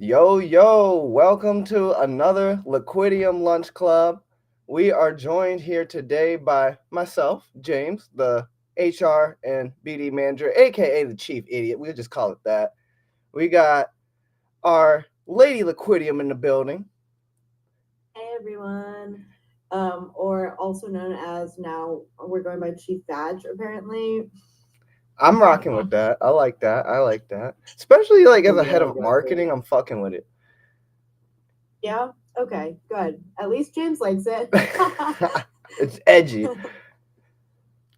Yo, welcome to another Liquidium Lunch Club. We are joined here today by myself, James, the HR and BD manager, aka the chief idiot. We'll just call it that. We got our Lady Liquidium in the building. Hey everyone. Or also known as now we're going by Chief Badge apparently. I'm rocking with that. I like that. Especially like as a head of Yeah, marketing, I'm fucking with it. Yeah? Okay, good. At least James likes it. It's edgy.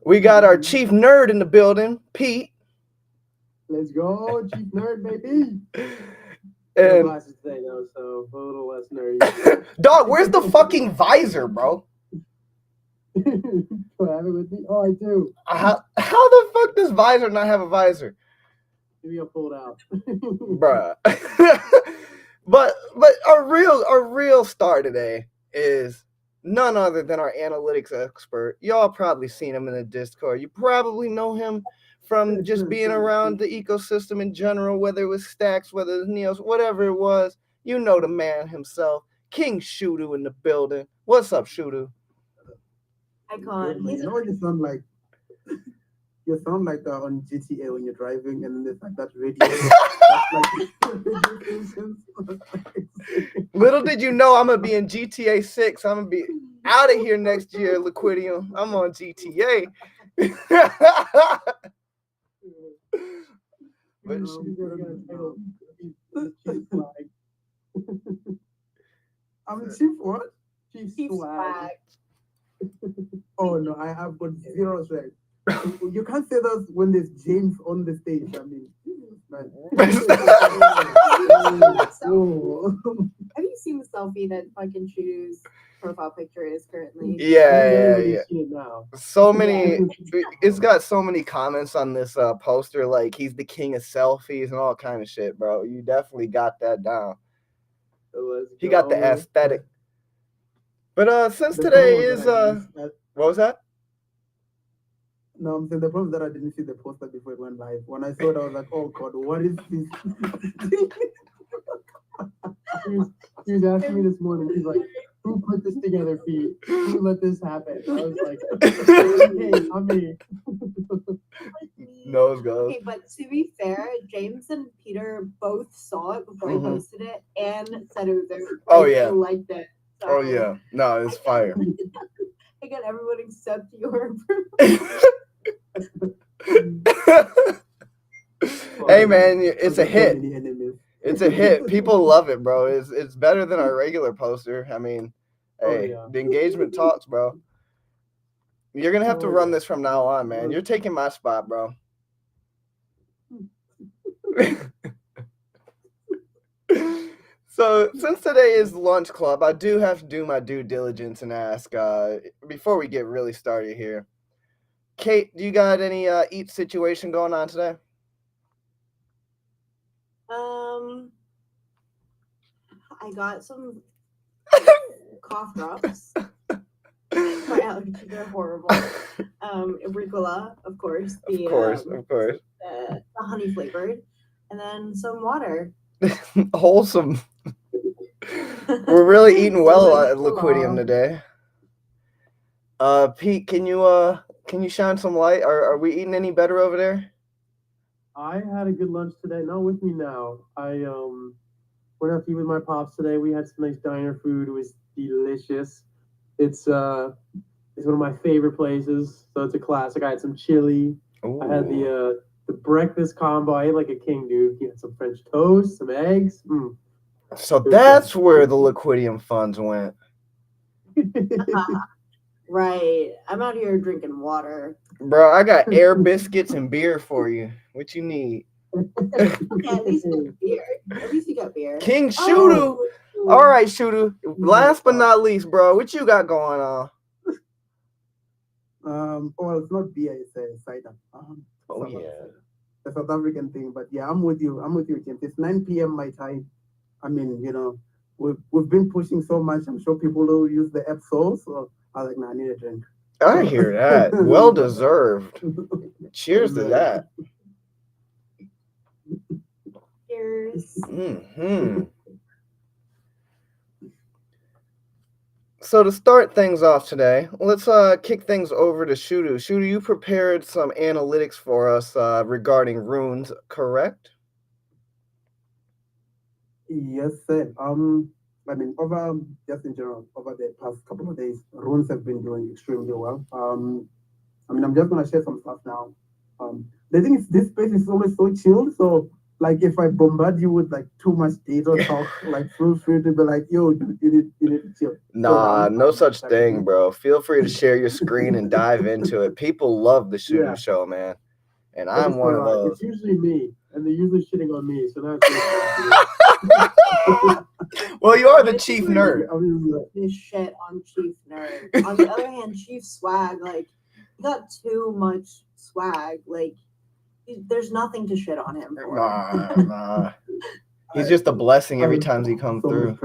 We got our chief nerd in the building, Pete. let's go, Chief Nerd, baby. No And glasses today, though, so a little less nerdy. dog, where's the fucking visor, bro? Do I have it with me? Oh, I do. How the fuck does visor not have a visor, Maybe I'll pull it out. bruh? but our real star today is none other than our analytics expert. Y'all probably seen him in the Discord. You probably know him from just being around the ecosystem in general, whether it was Stacks, whether it was Neos, whatever it was. You know the man himself, King Shudu in the building. What's up, Shudu? Icon. You know what you sound like on GTA when you're driving and there's like that radio. Little did you know I'm gonna be in GTA 6. I'm gonna be out of here next year, Liquidium. I'm on GTA. But I'm chief what? Chief Swag. Oh no, I've got zero swag. You can't say that when there's James on the stage. I mean, man. Oh. Have you seen the selfie that fucking Shudu's profile picture is currently? yeah. See it now. So many. It's got so many comments on this poster. Like he's the king of selfies and all kind of shit, bro. You definitely got that down. He got the aesthetic. But since today is what was that? No, I'm saying the problem is that I didn't see the poster before it went live. When I saw it, I was like, "Oh God, what is this?" He was asking me this morning. He's like, "Who put this together, Pete? Who let this happen?" I was like, "Hey, I'm me." Nose goes. Okay, but to be fair, James and Peter both saw it before I posted it and said it was their Oh, yeah. liked it. So Oh yeah, no, it's fire. I got everyone except your Hey man, it's a hit. It's a hit. People love it, bro. It's better than our regular poster. I mean, hey, yeah. the engagement talks, bro. You're gonna have to run this from now on, man. You're taking my spot, bro. So since today is lunch club, I do have to do my due diligence and ask before we get really started here. Kate, do you got any eat situation going on today? I got some cough drops. My allergies are horrible. Ricola, of course. Of course. The honey flavored, and then some water. Wholesome. We're really eating well at Liquidium today. Pete, can you shine some light? Are we eating any better over there? I had a good lunch today. Not with me now. I went out to eat with my pops today. We had some nice diner food. It was delicious. It's one of my favorite places, so it's a classic. I had some chili. Ooh. I had the breakfast combo. I ate like a king, dude. You had some French toast, some eggs. So that's where the Liquidium funds went. Right. I'm out here drinking water. Bro, I got air biscuits and beer for you. What you need? Okay, at least you got beer. At least you got beer. King Shudu. All right, Shudu. Last but not least, bro, what you got going on? Well, it's not beer, it's a cider. Oh yeah, the South African thing. But yeah, I'm with you, James. It's 9 p.m. my time. I mean, we've been pushing so much. I'm sure people will use the app so I was like, nah, I need a drink. I hear that. Well deserved. Cheers to that. Cheers. So to start things off today, let's kick things over to Shudu. Shudu, you prepared some analytics for us regarding runes, correct? Yes, sir. I mean, over just in general, over the past couple of days, runes have been doing extremely well. I mean, I'm just gonna share some stuff now. The thing is, this space is always so chill. So, like, if I bombard you with like too much data talk, like, feel free to be like, "Yo, dude, you need to chill." Nah, no such Sorry. thing, bro. Feel free to share your screen and dive into it. People love the Shudu Yeah. show, man. And I I'm just one of wanna lie, those. it's usually me, and they're usually shitting on me, so now it's Well, you are the chief nerd. This shit on Chief Nerd. On the other hand, Chief Swag, like, he got too much swag. Like, there's nothing to shit on him for. Nah. He's just a blessing every time he comes through.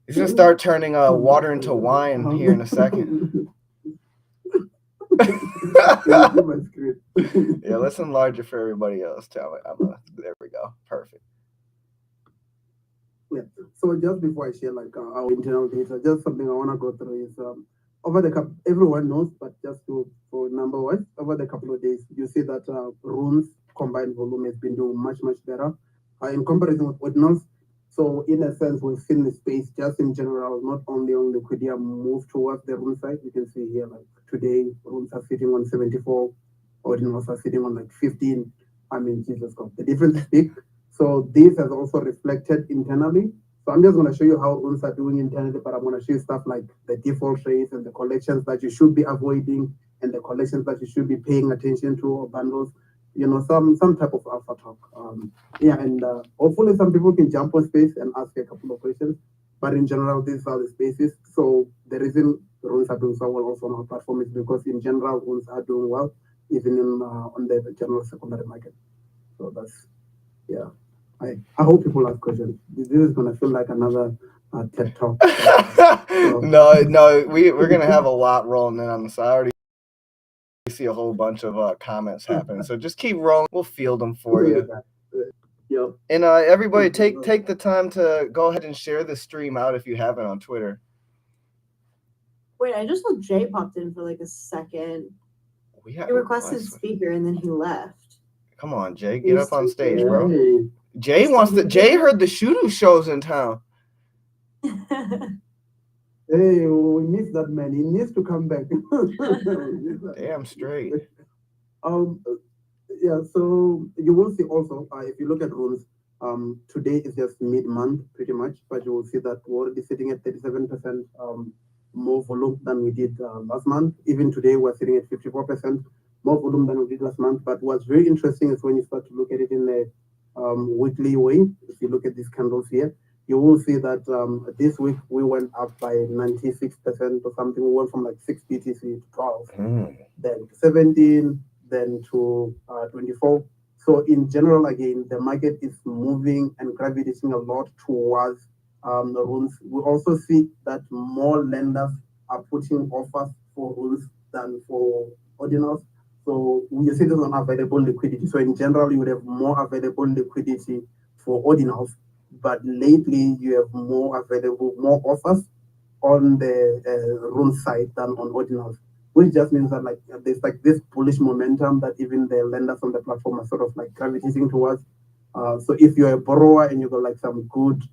He's gonna start turning water into wine here in a second. Yeah, let's enlarge it for everybody else. There we go. Perfect. Yeah. So just before I share like our internal data, just something I want to go through is over the everyone knows, but just for number one, over the couple of days, you see that runes combined volume has been doing much better in comparison with ordinals. So in a sense, we've seen the space just in general, not only on Liquidium, move towards the rune side. You can see here, like today, runes are sitting on 74, ordinals are sitting on like 15. I mean, Jesus God, the difference is big. So this has also reflected internally. So I'm just going to show you how runes are doing internally, but I'm going to show you stuff like the default rates and the collections that you should be avoiding and the collections that you should be paying attention to or bundles. You know, some type of alpha talk. Yeah, and hopefully some people can jump on space and ask a couple of questions. But in general, these are the spaces. So the reason runes are doing so well also on our platform is because in general, runes are doing well, even in on the general secondary market. So that's, yeah. I hope people ask questions. This is gonna feel like another TED talk. No, we're gonna have a lot rolling in on this. I already see a whole bunch of comments happening. So just keep rolling. We'll field them for you. Yep. And everybody, take the time to go ahead and share the stream out if you haven't on Twitter. Wait, I just saw Jay popped in for like a second. He requested speaker and then he left. Come on, Jay, get up on stage, bro. Hey. Jay heard the Shudu shows in town. Hey, we miss that man. He needs to come back. Damn straight. Yeah, so you will see also, if you look at rules, today is just mid-month pretty much, but you will see that we're already sitting at 37% more volume than we did last month. Even today, we're sitting at 54% more volume than we did last month. But what's very interesting is when you start to look at it in a weekly way, if you look at these candles here, you will see that this week we went up by 96% or something. We went from like 6 BTC to 12, then to 17, then to 24. So in general, again, the market is moving and gravitating a lot towards the rules. We also see that more lenders are putting offers for rules than for ordinals. So you see this on available liquidity. So in general, you would have more available liquidity for ordinals, but lately you have more offers on the rule side than on ordinals, which just means that like there's like this bullish momentum that even the lenders on the platform are sort of like gravitating towards. So if you're a borrower and you got like some good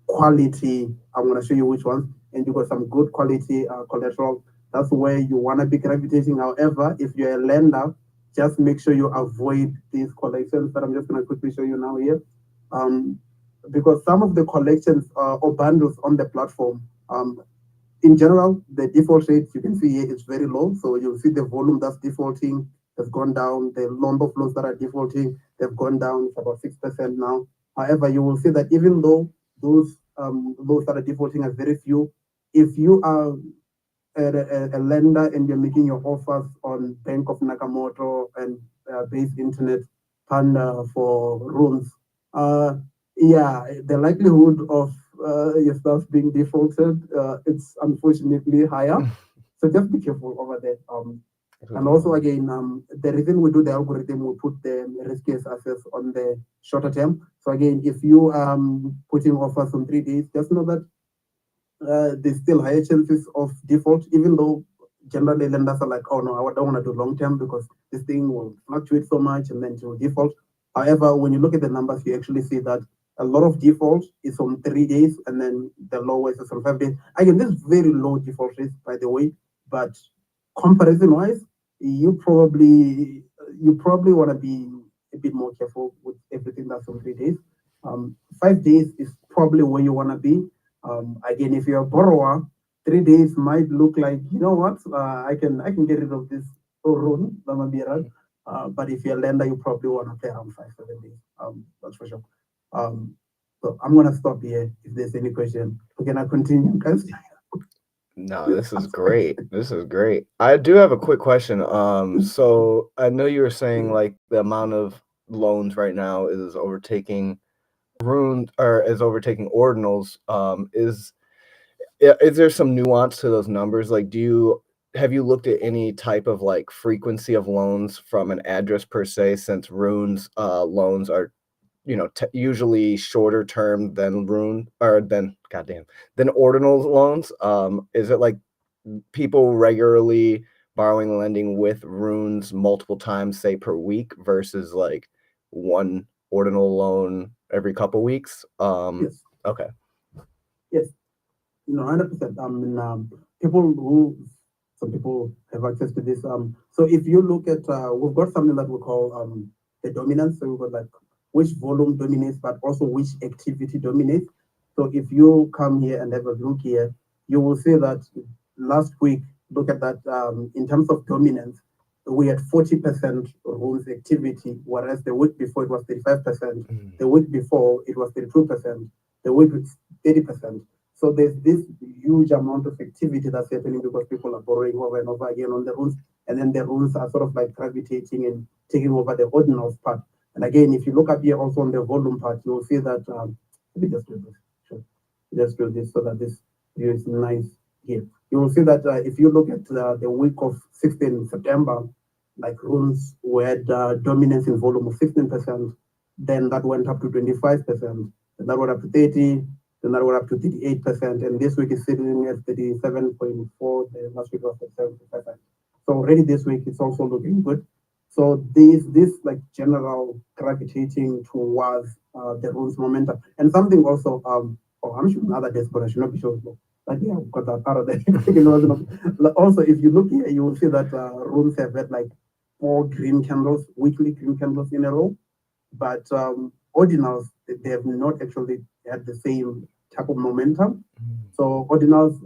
quality, I'm gonna show you which ones, and you got some good quality collateral, that's where you wanna be gravitating. However, if you're a lender, just make sure you avoid these collections that I'm just gonna quickly show you now here. Because some of the collections or bundles on the platform, in general, the default rate you can see here is very low. So you'll see the volume that's defaulting has gone down. The number of flows that are defaulting, they've gone down. It's about 6% now. However, you will see that even though those that are defaulting are very few, if you are a lender and you're making your offers on Bank of Nakamoto and Base Internet Panda for runes, yeah, the likelihood of your stuff being defaulted, it's unfortunately higher. So just be careful over there. And also, again, the reason we do the algorithm, we put the riskiest assets on the shorter term. So again, if you putting offers on 3 days, just know that there's still higher chances of default, even though generally lenders are like, oh no, I don't want to do long term because this thing will fluctuate so much and then it will default. However, when you look at the numbers, you actually see that a lot of default is on 3 days and then the lowest is on 5 days. Again, this is very low default risk, by the way, but comparison wise, you probably want to be a bit more careful with everything that's on 3 days. 5 days is probably where you want to be. Again, if you're a borrower, 3 days might look like, you know what, I can get rid of this loan, but if you're a lender, you probably want to play around 5 7 days. That's for sure. Um, so I'm gonna stop here. If there's any question, can I continue, guys? No, this is great. This is great. I do have a quick question. So I know you were saying like the amount of loans right now is overtaking is overtaking ordinals. Is there some nuance to those numbers? Like, have you looked at any type of like frequency of loans from an address per se, since runes loans are usually shorter term than than ordinal loans. Is it like people regularly borrowing and lending with runes multiple times, say per week, versus like one ordinal loan every couple weeks? Yes, Okay. yes, 100%. People who some people have access to this. So if you look at, we've got something that we call the dominance. So we've got like which volume dominates, but also which activity dominates. So if you come here and have a look here, you will see that last week, look at that, in terms of dominance, we had 40% rules activity, whereas the week before it was 35%, the week before it was 32%, the week 30%. So there's this huge amount of activity that's happening because people are borrowing over and over again on the rules, and then the rules are sort of like gravitating and taking over the ordinals part. And again, if you look up here also on the volume part, you'll see that, let me just do this. Sure. Just do this so that this view is nice here. You will see that if you look at the week of 16 September, like rules had dominance in volume of 16%, then that went up to 25%, and that went up to 30, then that went up to 38%, and this week is sitting at 37.4, the last week was 37%. So already this week it's also looking good. So this like general gravitating towards the rules momentum. And something also, I'm sure other days, but I should not be sure. But yeah, got that part of the also, if you look here, you will see that rules have had like 4 weekly green candles in a row, but ordinals, they have not actually had the same type of momentum. So ordinals,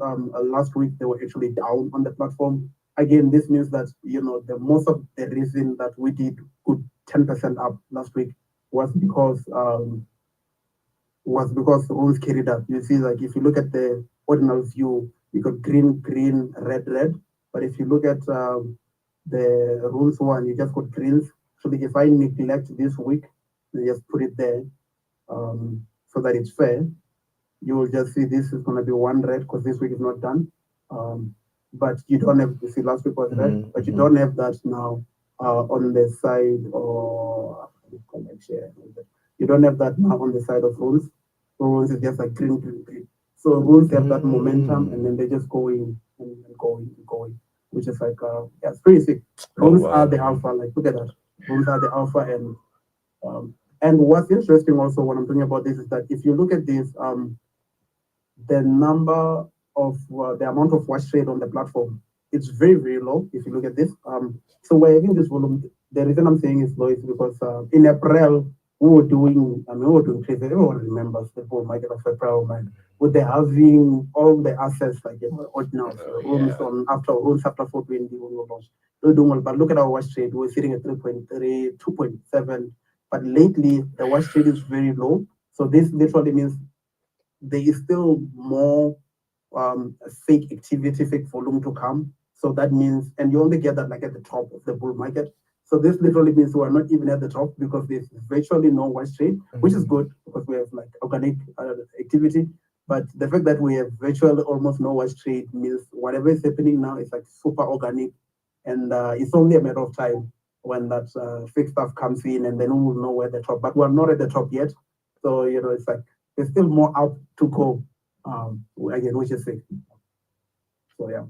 last week they were actually down on the platform. Again, this means that the most of the reason that we did good 10% up last week was because rules carried up. You see, like if you look at the ordinal view, you got green, green, red, red. But if you look at the rules one, you just got greens. So if I neglect this week, and just put it there so that it's fair, you will just see this is going to be one red because this week is not done. But you don't have, you see last week was red, but you don't have that now on the side, or you don't have that now on the side of rules. So rules is just like green, green, green. So rules have that momentum, and then they just going and going and going, which is like yeah, it's pretty sick. Rules are the alpha. Like look at that. Rules are the alpha, and what's interesting also when I'm talking about this is that if you look at this, the number of the amount of watch trade on the platform, it's very, very low if you look at this. So we're having this volume. The reason I'm saying it's low is because in April we were doing crazy. Everyone remembers the bull market of April, man. With the having all the assets like ordinals, rooms on after rooms after 420 when we launched. We're doing well, but look at our watch trade. We're sitting at 3.3, 2.7. But lately the watch trade is very low. So this literally means there is still more fake activity, fake volume to come. So that means, and you only get that like at the top of the bull market. So this literally means we are not even at the top because there's virtually no watch trade, which is good because we have like organic activity. But the fact that we have virtually almost no watch trade means whatever is happening now is like super organic, and it's only a matter of time when that fake stuff comes in, and then we will know where the top. But we're not at the top yet, so it's like there's still more out to go. Again, which is fake. So yeah.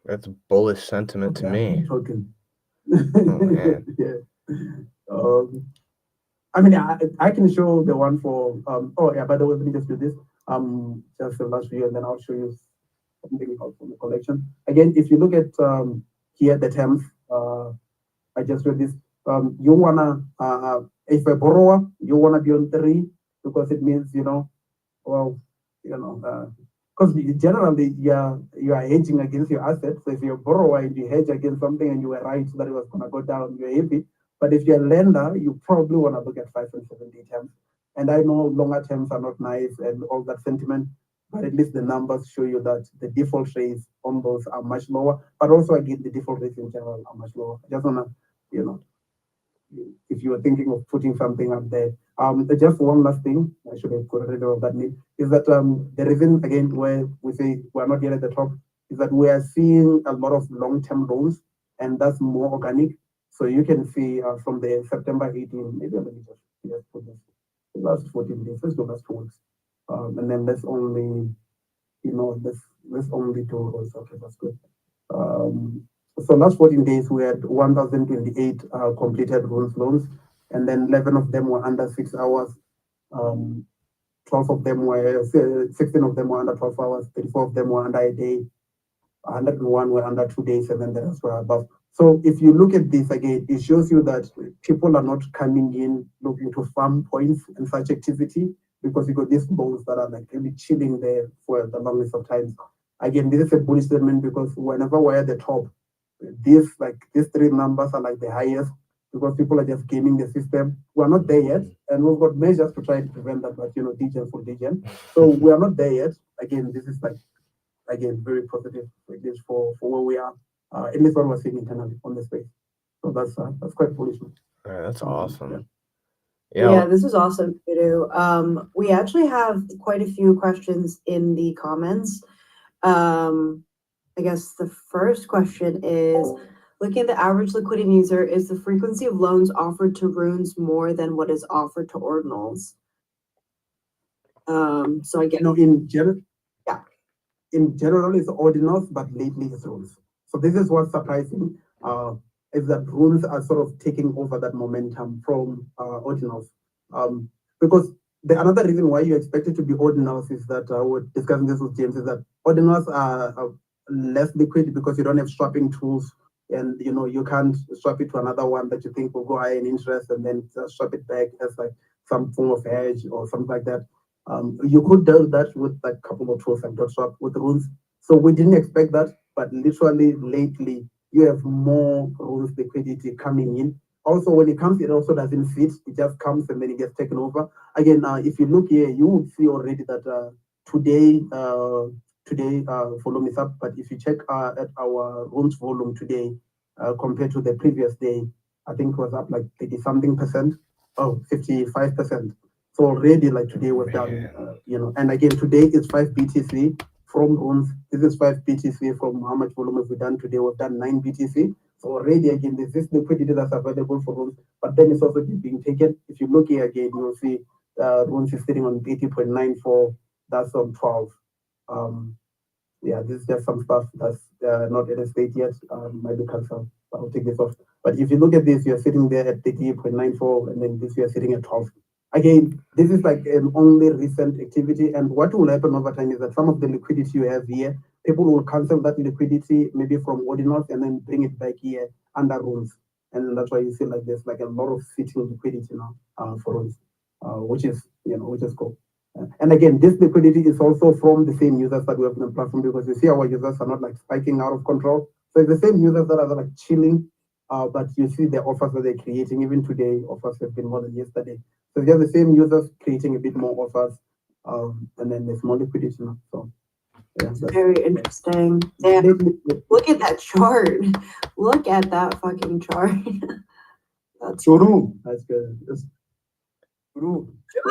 That's bullish sentiment to me. Token. man. Yeah. I mean, I can show the one for oh yeah, by the way, let me just do this. Just the last video, and then I'll show you something else from the collection. Again, if you look at here the terms, I just read this. You wanna if a borrower, you wanna be on 3 because it means well, because generally you are hedging against your assets. So if you're a borrower and you hedge against something and you were right that it was gonna go down, you're happy. But if you're a lender, you probably wanna look at 5 and 7 day terms. And I know longer terms are not nice and all that sentiment, but at least the numbers show you that the default rates on those are much lower. But also again, the default rates in general are much lower. I just wanna, if you were thinking of putting something up there. Just one last thing, I should have got rid of that name, is that the reason again where we say we're not yet at the top is that we are seeing a lot of long-term loans, and that's more organic. So you can see from the September 18, maybe let me just put this the last 14 days, let's go last 2 weeks. And then that's only, that's only 2 rows. Okay, that's good. So last 14 days, we had 1,028 completed loans, and then 11 of them were under 6 hours. 12 of them were, 16 of them were under 12 hours, 34 of them were under a day, 101 were under 2 days, and then the rest were above. So if you look at this again, it shows you that people are not coming in looking to farm points and such activity, because you got these loans that are like really chilling there for the longest of times. Again, this is a bullish statement because whenever we're at the top, these 3 numbers are like the highest because people are just gaming the system. We're not there yet, and we've got measures to try to prevent that, but degen for degen. So we are not there yet. Again, this is again very positive for where we are, at least what we're seeing internally on the space. So that's quite bullish. That's awesome. Yeah, this is awesome, Shudu. We actually have quite a few questions in the comments. I guess the first question is, looking at the average Liquidium user, is the frequency of loans offered to runes more than what is offered to ordinals? So I get in general. Yeah. In general, it's ordinals, but lately it's runes. So this is what's surprising, is that runes are sort of taking over that momentum from ordinals. Because another reason why you expect it to be ordinals is that we're discussing this with James, is that ordinals are less liquid because you don't have swapping tools, and you can't swap it to another one that you think will go high in interest and then swap it back as like some form of hedge or something like that. You could do that with like a couple of tools and dot swap with runes. So we didn't expect that, but literally lately you have more runes liquidity coming in. Also, when it comes, it also doesn't fit. It just comes and then it gets taken over. Again, if you look here, you would see already that today, volume is up. But if you check at our runes volume today compared to the previous day, I think it was up like 30 something percent. Oh, 55%. So already like today was done, and again, today is 5 BTC from runes. This is 5 BTC from how much volume have we done today? We've done 9 BTC. So already again, there's this liquidity that's available for runes, but then it's also being taken. If you look here again, you'll see runes is sitting on 80.94. That's on 12. Yeah, this is just some stuff that's not in a state yet. Might be cancelled. I'll take this off. But if you look at this, you're sitting there at 38.94, and then this you're sitting at 12. Again, this is like an only recent activity, and what will happen over time is that some of the liquidity you have here, people will cancel that liquidity maybe from ordinals and then bring it back here under runes, and that's why you see like there's like a lot of sitting liquidity now for runes, which is cool. And again, this liquidity is also from the same users that we have on the platform, because you see our users are not like spiking out of control. So it's the same users that are like chilling, but you see the offers that they're creating. Even today, offers have been more than yesterday. So they're the same users creating a bit more offers, and then there's more liquidity now. So yeah, very interesting. Yeah. Look at that chart. Look at that fucking chart. That's Shudu. That's good.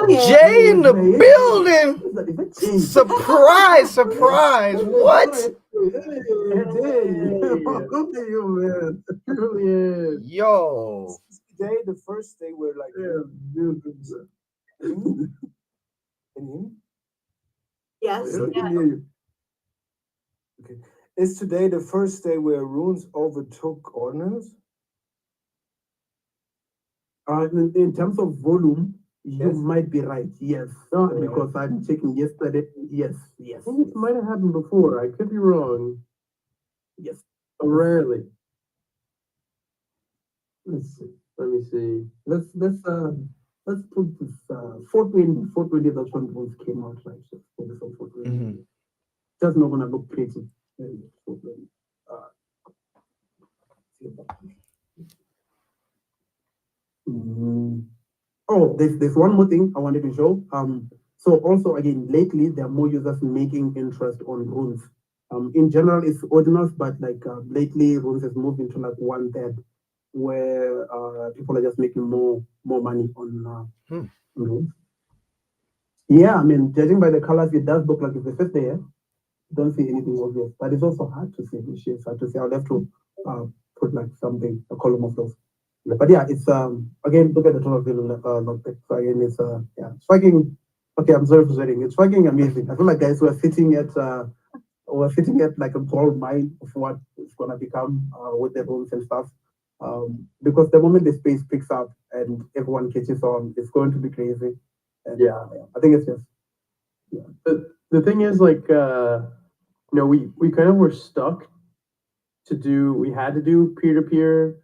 Jay in the building. Surprise, surprise. What? Yo. Today, the first day, we're like, Yeah, Yes. I Yeah. can hear you. Okay. Is today the first day where runes overtook ordinals? In terms of volume, you Yes. might be right. Yes, because I'm checking yesterday. Yes, I think it might have happened before. I could be wrong. yes. But rarely. Let's see. Let me see. Let's put this 420. That's when rules came out, right? So focus on 420. Mhm. Just not gonna look pretty. 420. Oh, there's one more thing I wanted to show. So also again, lately there are more users making interest on runes. In general, it's ordinals, but like lately, runes has moved into like 1/3, where people are just making more money on runes. Yeah, I mean, judging by the colors, it does look like it's the first day. Yeah? Don't see anything obvious, but it's also hard to see. It's hard to see. I'll have to put like something, a column of those. But yeah, it's again, look at the total bill so again, it's yeah, it's fucking okay. I'm sorry for swearing. It's fucking amazing. I feel like guys who are sitting at like a gold mine of what it's gonna become with the rooms and stuff. Because the moment the space picks up and everyone catches on, it's going to be crazy. And Yeah. I think it's just The thing is, like, we kind of were stuck we had to do peer-to-peer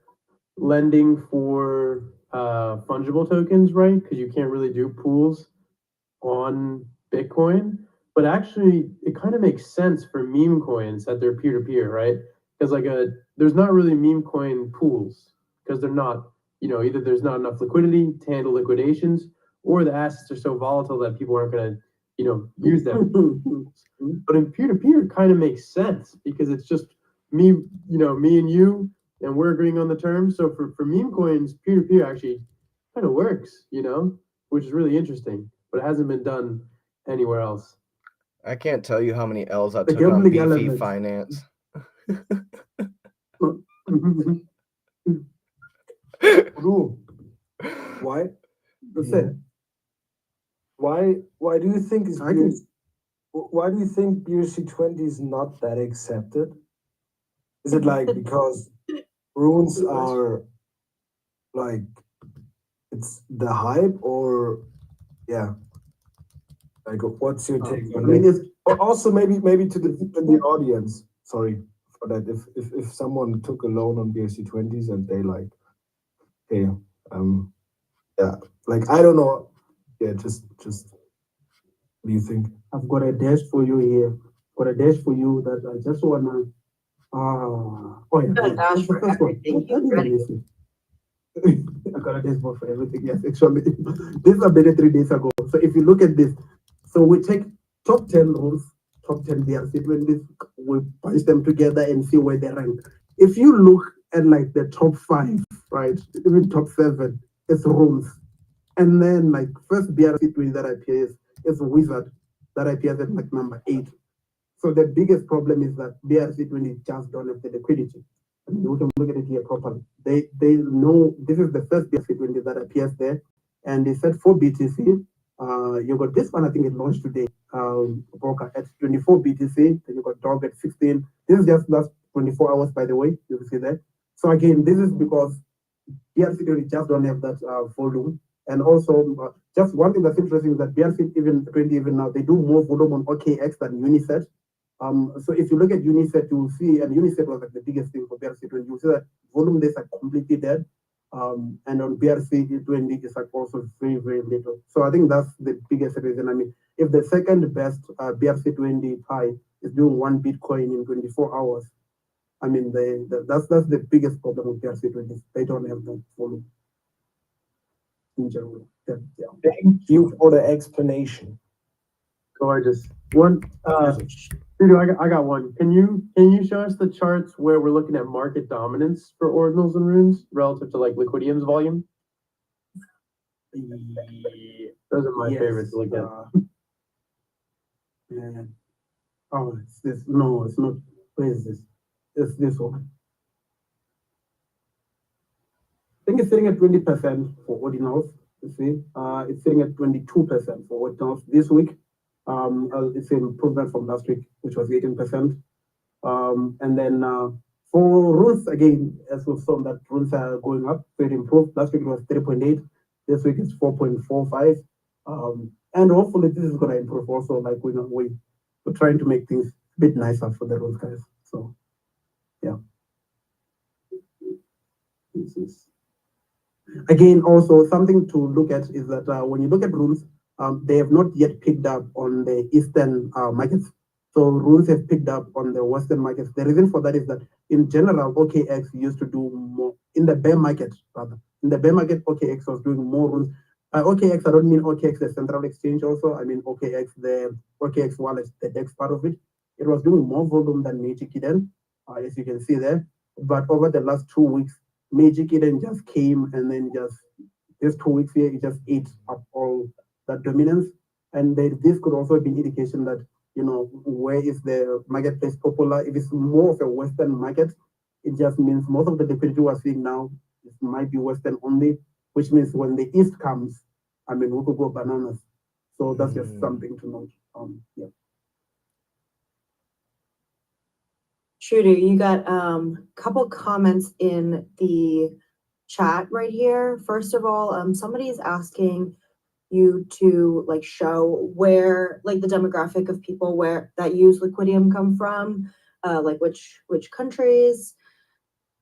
lending for fungible tokens, right? Because you can't really do pools on Bitcoin. But actually, it kind of makes sense for meme coins that they're peer-to-peer, right? Because there's not really meme coin pools because they're not, either there's not enough liquidity to handle liquidations, or the assets are so volatile that people aren't going to, use them. But in peer-to-peer, it kind of makes sense because it's just me, me and you, and we're agreeing on the terms. So for meme coins, peer-to-peer actually kind of works, which is really interesting, but it hasn't been done anywhere else. I can't tell you how many L's I The took on gambling beefy element. finance. Shudu, why? Why do you think why do you think BRC20 is not that accepted? Is it like because runes are like it's the hype, or yeah? Like, what's your take I on mean, that? it's Or also maybe to the audience. Sorry for that. If someone took a loan on BRC20s and they like, hey, yeah, like I don't know, yeah, just what do you think? I've got a dash for you here. Got a dash for you that I just wanna. Oh yeah, Got a dash for everything. He's ready. I got a dashboard for everything. Yes, actually, this is updated 3 days ago. So if you look at this, so we take top 10 roles, top 10 BRC20s, we punch them together and see where they rank. If you look at like the top 5, right, even top 7, it's rules. And then like first BRC20 that appears is Wizard that appears at like number 8. So the biggest problem is that BRC20 just don't have the liquidity. I mean, we can look at it here properly. They know this is the first BRC20 that appears there, and they said for BTC. You got this one. I think it launched today. Broker at 24 BTC. Then you got Dog at 16. This is just last 24 hours, by the way. You can see that. So again, this is because BRC20 just don't have that volume. And also, just one thing that's interesting is that BRC even 20 even now they do more volume on OKX than Uniset. So if you look at Uniset, you will see, and Uniset was like the biggest thing for BRC20. You will see that volume days are completely dead. And on BRC20, it's like also very, very little. So I think that's the biggest reason. I mean, if the second best BRC20 Pi is doing 1 Bitcoin in 24 hours, I mean, that's the biggest problem with BRC20. They don't have that volume in general. Yeah. Thank you for the explanation. Gorgeous. One, Shudu, I got one. Can you show us the charts where we're looking at market dominance for ordinals and runes relative to like Liquidium's volume? Those are my favorite to look at. Yeah. Oh, it's this. No, it's not. Where is this? It's this one. I think it's sitting at 20% for ordinals. You see, it's sitting at 22% for ordinals this week. It's an improvement from last week, which was 18%. And then for runes, again, as we've shown that runes are going up, so it improved. Last week it was 3.8. This week it's 4.45. And hopefully this is going to improve also. Like we're trying to make things a bit nicer for the runes guys. So, yeah. This is again also something to look at is that when you look at runes, they have not yet picked up on the eastern markets. So runes have picked up on the western markets. The reason for that is that in general, OKX used to do more in the bear market, rather. In the bear market, OKX was doing more runes. OKX, I don't mean OKX, the central exchange also. I mean OKX, the OKX wallet, the DEX part of it. It was doing more volume than Magic Eden, as you can see there. But over the last 2 weeks, Magic Eden just came and then just 2 weeks here, it just ate up all that dominance. And this could also be an indication that, where is the marketplace popular? If it's more of a Western market, it just means most of the liquidity we're seeing now it might be Western only, which means when the East comes, we could go bananas. So that's just something to note. Yeah. Shudu, you got a couple comments in the chat right here. First of all, somebody is asking you to show where the demographic of people that use Liquidium come from, which countries.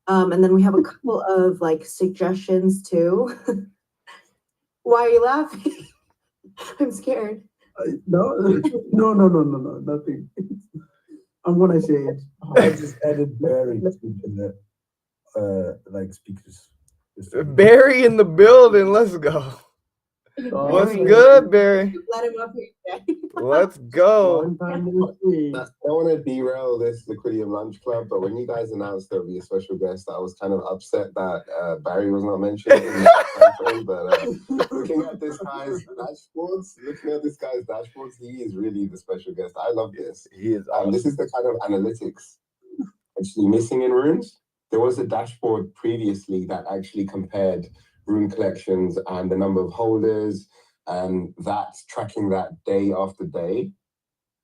And then we have a couple of suggestions too. Why are you laughing? I'm scared. No, nothing. I'm gonna say it. I just added Barry to the speakers. Barry in the building. Let's go. What's good, Barry? Let him up here. Let's go. Long time no see. I don't want to derail this Liquidium Lunch Club, but when you guys announced there would be a special guest, I was kind of upset that Barry was not mentioned in that timeframe. But looking at this guy's dashboards, he is really the special guest. I love this. He is awesome. This is the kind of analytics actually missing in runes. There was a dashboard previously that actually compared rune collections and the number of holders, and that's tracking that day after day.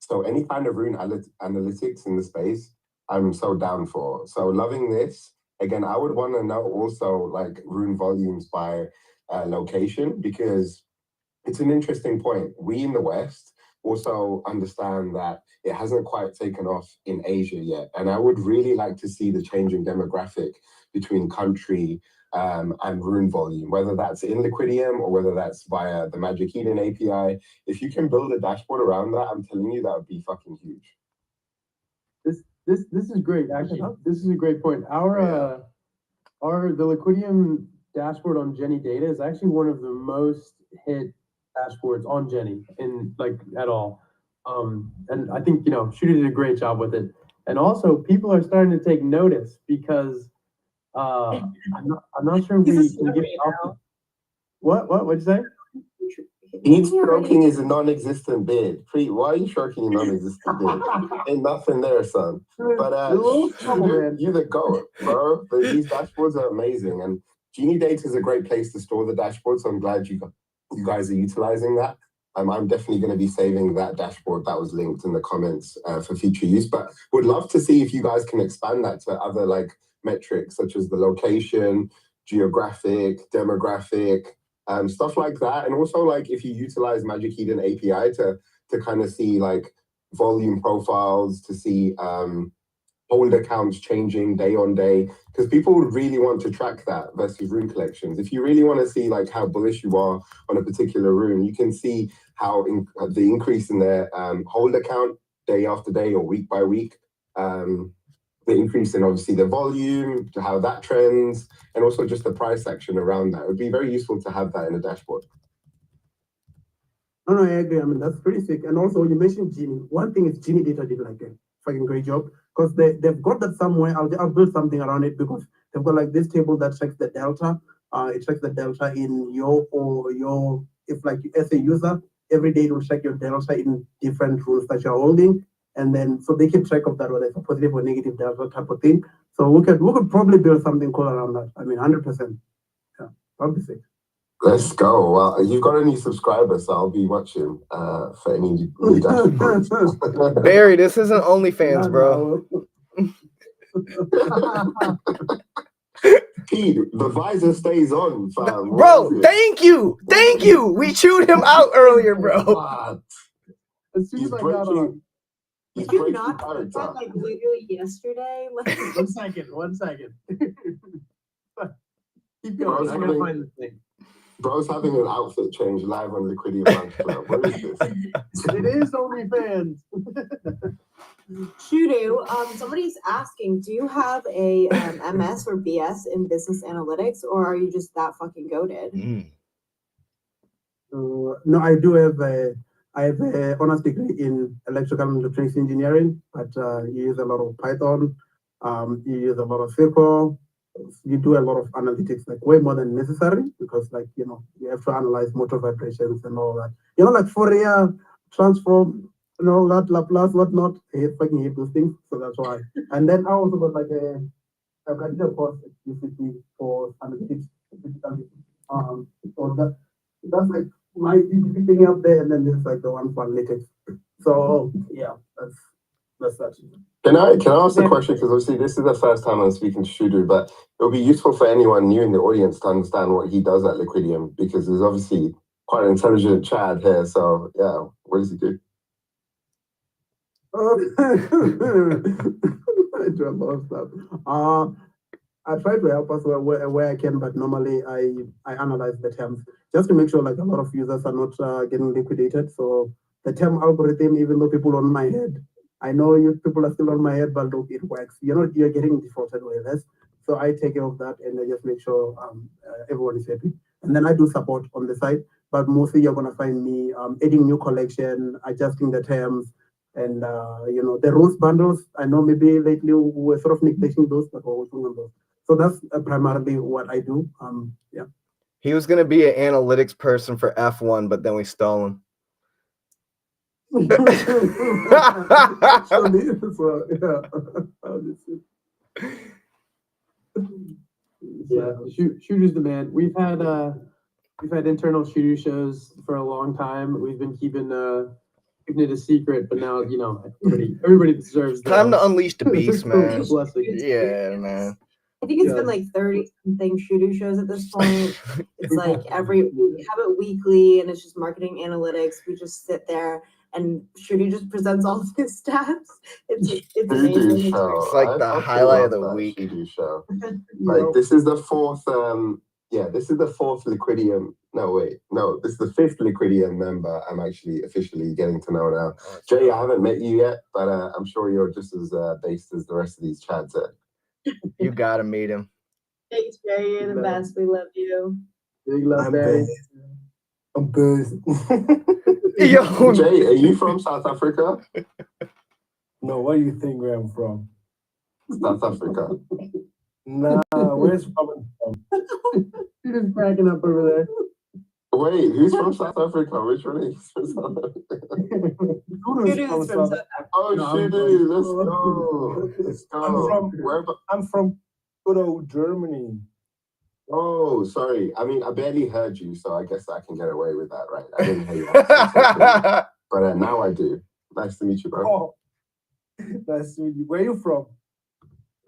So any kind of rune analytics in the space, I'm so down for. So loving this. Again, I would want to know also rune volumes by location, because it's an interesting point. We in the West also understand that it hasn't quite taken off in Asia yet. And I would really like to see the changing demographic between country and rune volume, whether that's in Liquidium or whether that's via the Magic Eden API. If you can build a dashboard around that, I'm telling you, that would be fucking huge. This is great. Actually, this is a great point. The Liquidium dashboard on Jenny Data is actually one of the most hit dashboards on Jenny at all. And I think Shudu did a great job with it. And also, people are starting to take notice because I'm not sure we can get off. What'd you say? He's stroking his non-existent beard. Why are you stroking your non-existent beard? Ain't nothing there, son. But you're the goat, bro. These dashboards are amazing, and Genie Data is a great place to store the dashboard. So I'm glad you guys are utilizing that. I'm definitely going to be saving that dashboard that was linked in the comments for future use. But would love to see if you guys can expand that to other metrics such as the location, geographic, demographic. Stuff like that. And also if you utilize Magic Eden API to kind of see volume profiles, to see holder counts changing day on day, because people would really want to track that versus rune collections. If you really want to see how bullish you are on a particular rune, you can see how the increase in their holder count day after day or week by week, the increase in obviously the volume, to how that trends, and also just the price action around that. It would be very useful to have that in a dashboard. No, I agree. That's pretty sick. And also, you mentioned Genie. One thing is Genie Data did a fucking great job, because they've got that somewhere. I'll build something around it, because they've got this table that checks the delta. It checks the delta in as a user, every day it will check your delta in different rules that you're holding. And then, so they keep track of that, whether it's a positive or negative delta type of thing. So we could probably build something cool around that. 100%. Yeah, probably sick. Let's go. Well, you've got a new subscriber, so I'll be watching for any new dashboards. Barry, this isn't OnlyFans, bro. Pete, the visor stays on, fam. Bro, thank you. We chewed him out earlier, bro. What? As soon He's as I got on. He's Did you breaking not put character. that like literally yesterday? Like, 1 second. Keep going. I gotta find the thing. Bro's having an outfit change live on Liquidium Lunch Club. What is this? It is OnlyFans. Shudu, somebody's asking, do you have a MS or BS in business analytics, or are you just that fucking goated? No, I do have a honors degree in electrical and electronics engineering, but you use a lot of Python, you use a lot of SQL, you do a lot of analytics, like way more than necessary, because like, you know, you have to analyze motor vibrations and all that. You know, like Fourier transform and all that, Laplace, whatnot. I fucking hate those things, so that's why. And then I also got like a graduate course at UCT for analytics. So that's like my thing up there, and then there's like the one for analytics. So yeah, that's that. Can I ask a question? Because obviously this is the first time I'm speaking to Shudu, but it'll be useful for anyone new in the audience to understand what he does at Liquidium, because there's obviously quite an intelligent Chad here. So yeah, what does he do? I do a lot of stuff. I try to help us where I can, but normally I analyze the terms just to make sure like a lot of users are not getting liquidated. So the term algorithm, even though people on my head, I know you people are still on my head, but look, it works. You're getting defaulted with this. So I take care of that, and I just make sure everyone is happy. And then I do support on the side, but mostly you're gonna find me adding new collection, adjusting the terms, and you know, the rules bundles. I know maybe lately we're sort of neglecting those, but we're working on those. So that's primarily what I do. Yeah. He was gonna be an analytics person for F1, but then we stole him. Actually, so, Yeah, Shudu's the man. We've had internal Shudu shows for a long time. We've been keeping it a secret, but now, you know, everybody deserves that. Time to unleash the beast, man. Blessing. Yeah, man. I think it's been like 30 something Shudu shows at this point. It's like we have it weekly, and it's just marketing analytics. We just sit there and Shudu just presents all of his stats. It's amazing. Show. It's like the highlight of the week. Shudu show. Like this is the fourth. This is the fourth Liquidium. This is the fifth Liquidium member I'm actually officially getting to know now. Jay, I haven't met you yet, but I'm sure you're just as based as the rest of these chads are. You gotta meet him. Thanks, Jay. You're the best. We love you. Big love, Barry. I'm busy. Yo, Jay, are you from South Africa? No, where do you think where I'm from? South Africa. Nah, where's Robin from? You're just cracking up over there. Wait, who's from South Africa? Which one is from South Africa? Shudu's from South Africa. Oh, Shudu, let's go. I'm from good old Germany. Oh, sorry. I mean, I barely heard you, so I guess I can get away with that, right? I didn't hear you. But now I do. Nice to meet you, bro. Oh, nice to meet you. Where are you from?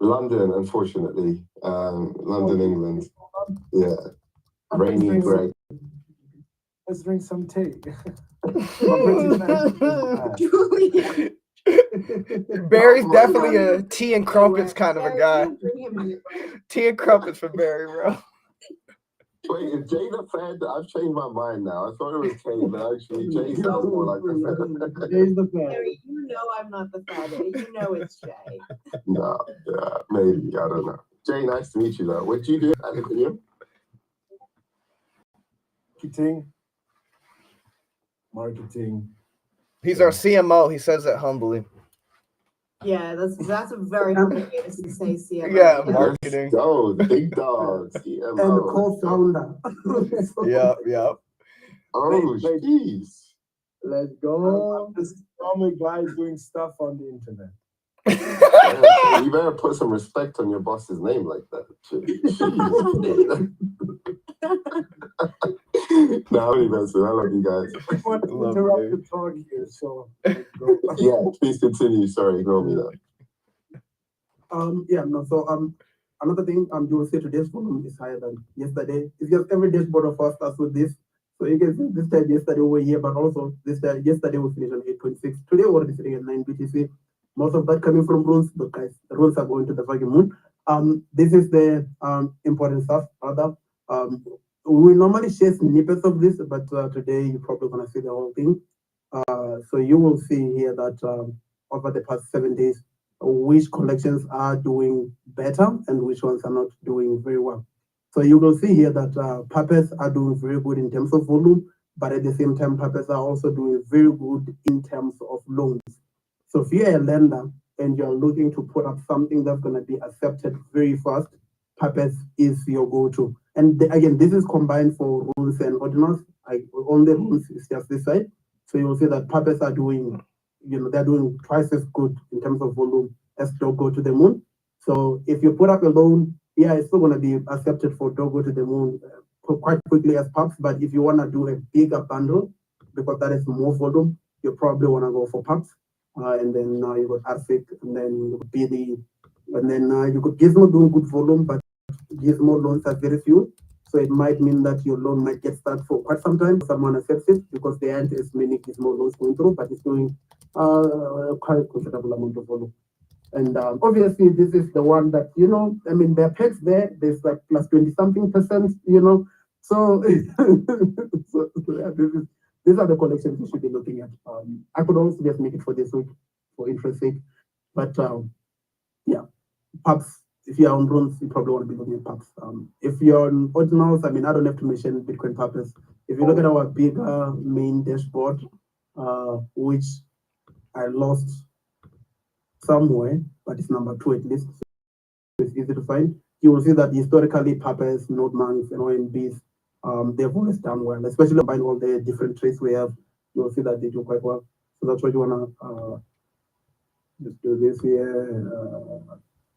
London, unfortunately. London, England. Yeah. Rainy, grey. Let's drink some tea. Barry's definitely a tea and crumpets kind of a guy. Tea and crumpets for Barry, bro. Wait, is Jay the Fed? I've changed my mind now. I thought it was Kane, but actually Jay sounds more like the Fed. Jay's the Fed. Barry, you know I'm not the Fed. You know it's Jay. No, yeah, maybe. I don't know. Jay, nice to meet you, though. What did you do at Liquidium? Marketing. He's our CMO. He says it humbly. Yeah, that's a very humble way to say CMO. Yeah, marketing. Oh, the big dogs. And co-founder. Yep. Oh, jeez. Let's go. I'm just a normal guy doing stuff on the internet. Yeah, you better put some respect on your boss's name like that. Jeez. Nah, I'm only messing. I love you guys. I want to Love interrupt you. the talk here, so go. Yeah, please continue. Sorry, grow me up. Yeah, no, so another thing you will see today's volume is higher than yesterday. It's just every dashboard of us starts with this. So you can see this time yesterday we were here, but also this time yesterday we finished on 8.6. Today we're already sitting at 9 BTC. Most of that coming from runes, but guys, the runes are going to the fucking moon. This is the important stuff. Rather, we normally share snippets of this, but today you're probably gonna see the whole thing. So you will see here that over the past 7 days, which collections are doing better and which ones are not doing very well. So you will see here that puppets are doing very good in terms of volume, but at the same time, puppets are also doing very good in terms of loans. So if you're a lender and you're looking to put up something that's going to be accepted very fast, puppets is your go-to. And again, this is combined for rules and ordinals. Only rules is just this side. So you'll see that puppets are doing, they're doing twice as good in terms of volume as Dogo to the Moon. So if you put up a loan, yeah, it's still going to be accepted for Dogo to the Moon quite quickly as pups. But if you want to do a bigger bundle, because that is more volume, you probably want to go for pups. And then you got Arfic, and then you got BD, and then you got Gizmo doing good volume, but Gizmo loans are very few. So it might mean that your loan might get stuck for quite some time. Someone accepts it because there aren't as many Gizmo loans going through, but it's doing quite a considerable amount of volume. And obviously, this is the one that, I mean, there are packs there, there's like plus 20 something percent, So, so yeah, these are the collections you should be looking at. I could also just make it for this week for interest sake. But yeah, pups, if you're on runes, you probably want to be looking at pups. If you're on ordinals, I mean, I don't have to mention Bitcoin puppets. If you look at our bigger main dashboard, which I lost somewhere, but it's number 2 at least, so it's easy to find. You will see that historically, puppets, node monks, and ONBs, they've always done well, especially combine all the different traits we have. You'll see that they do quite well. So that's what you want to just do this here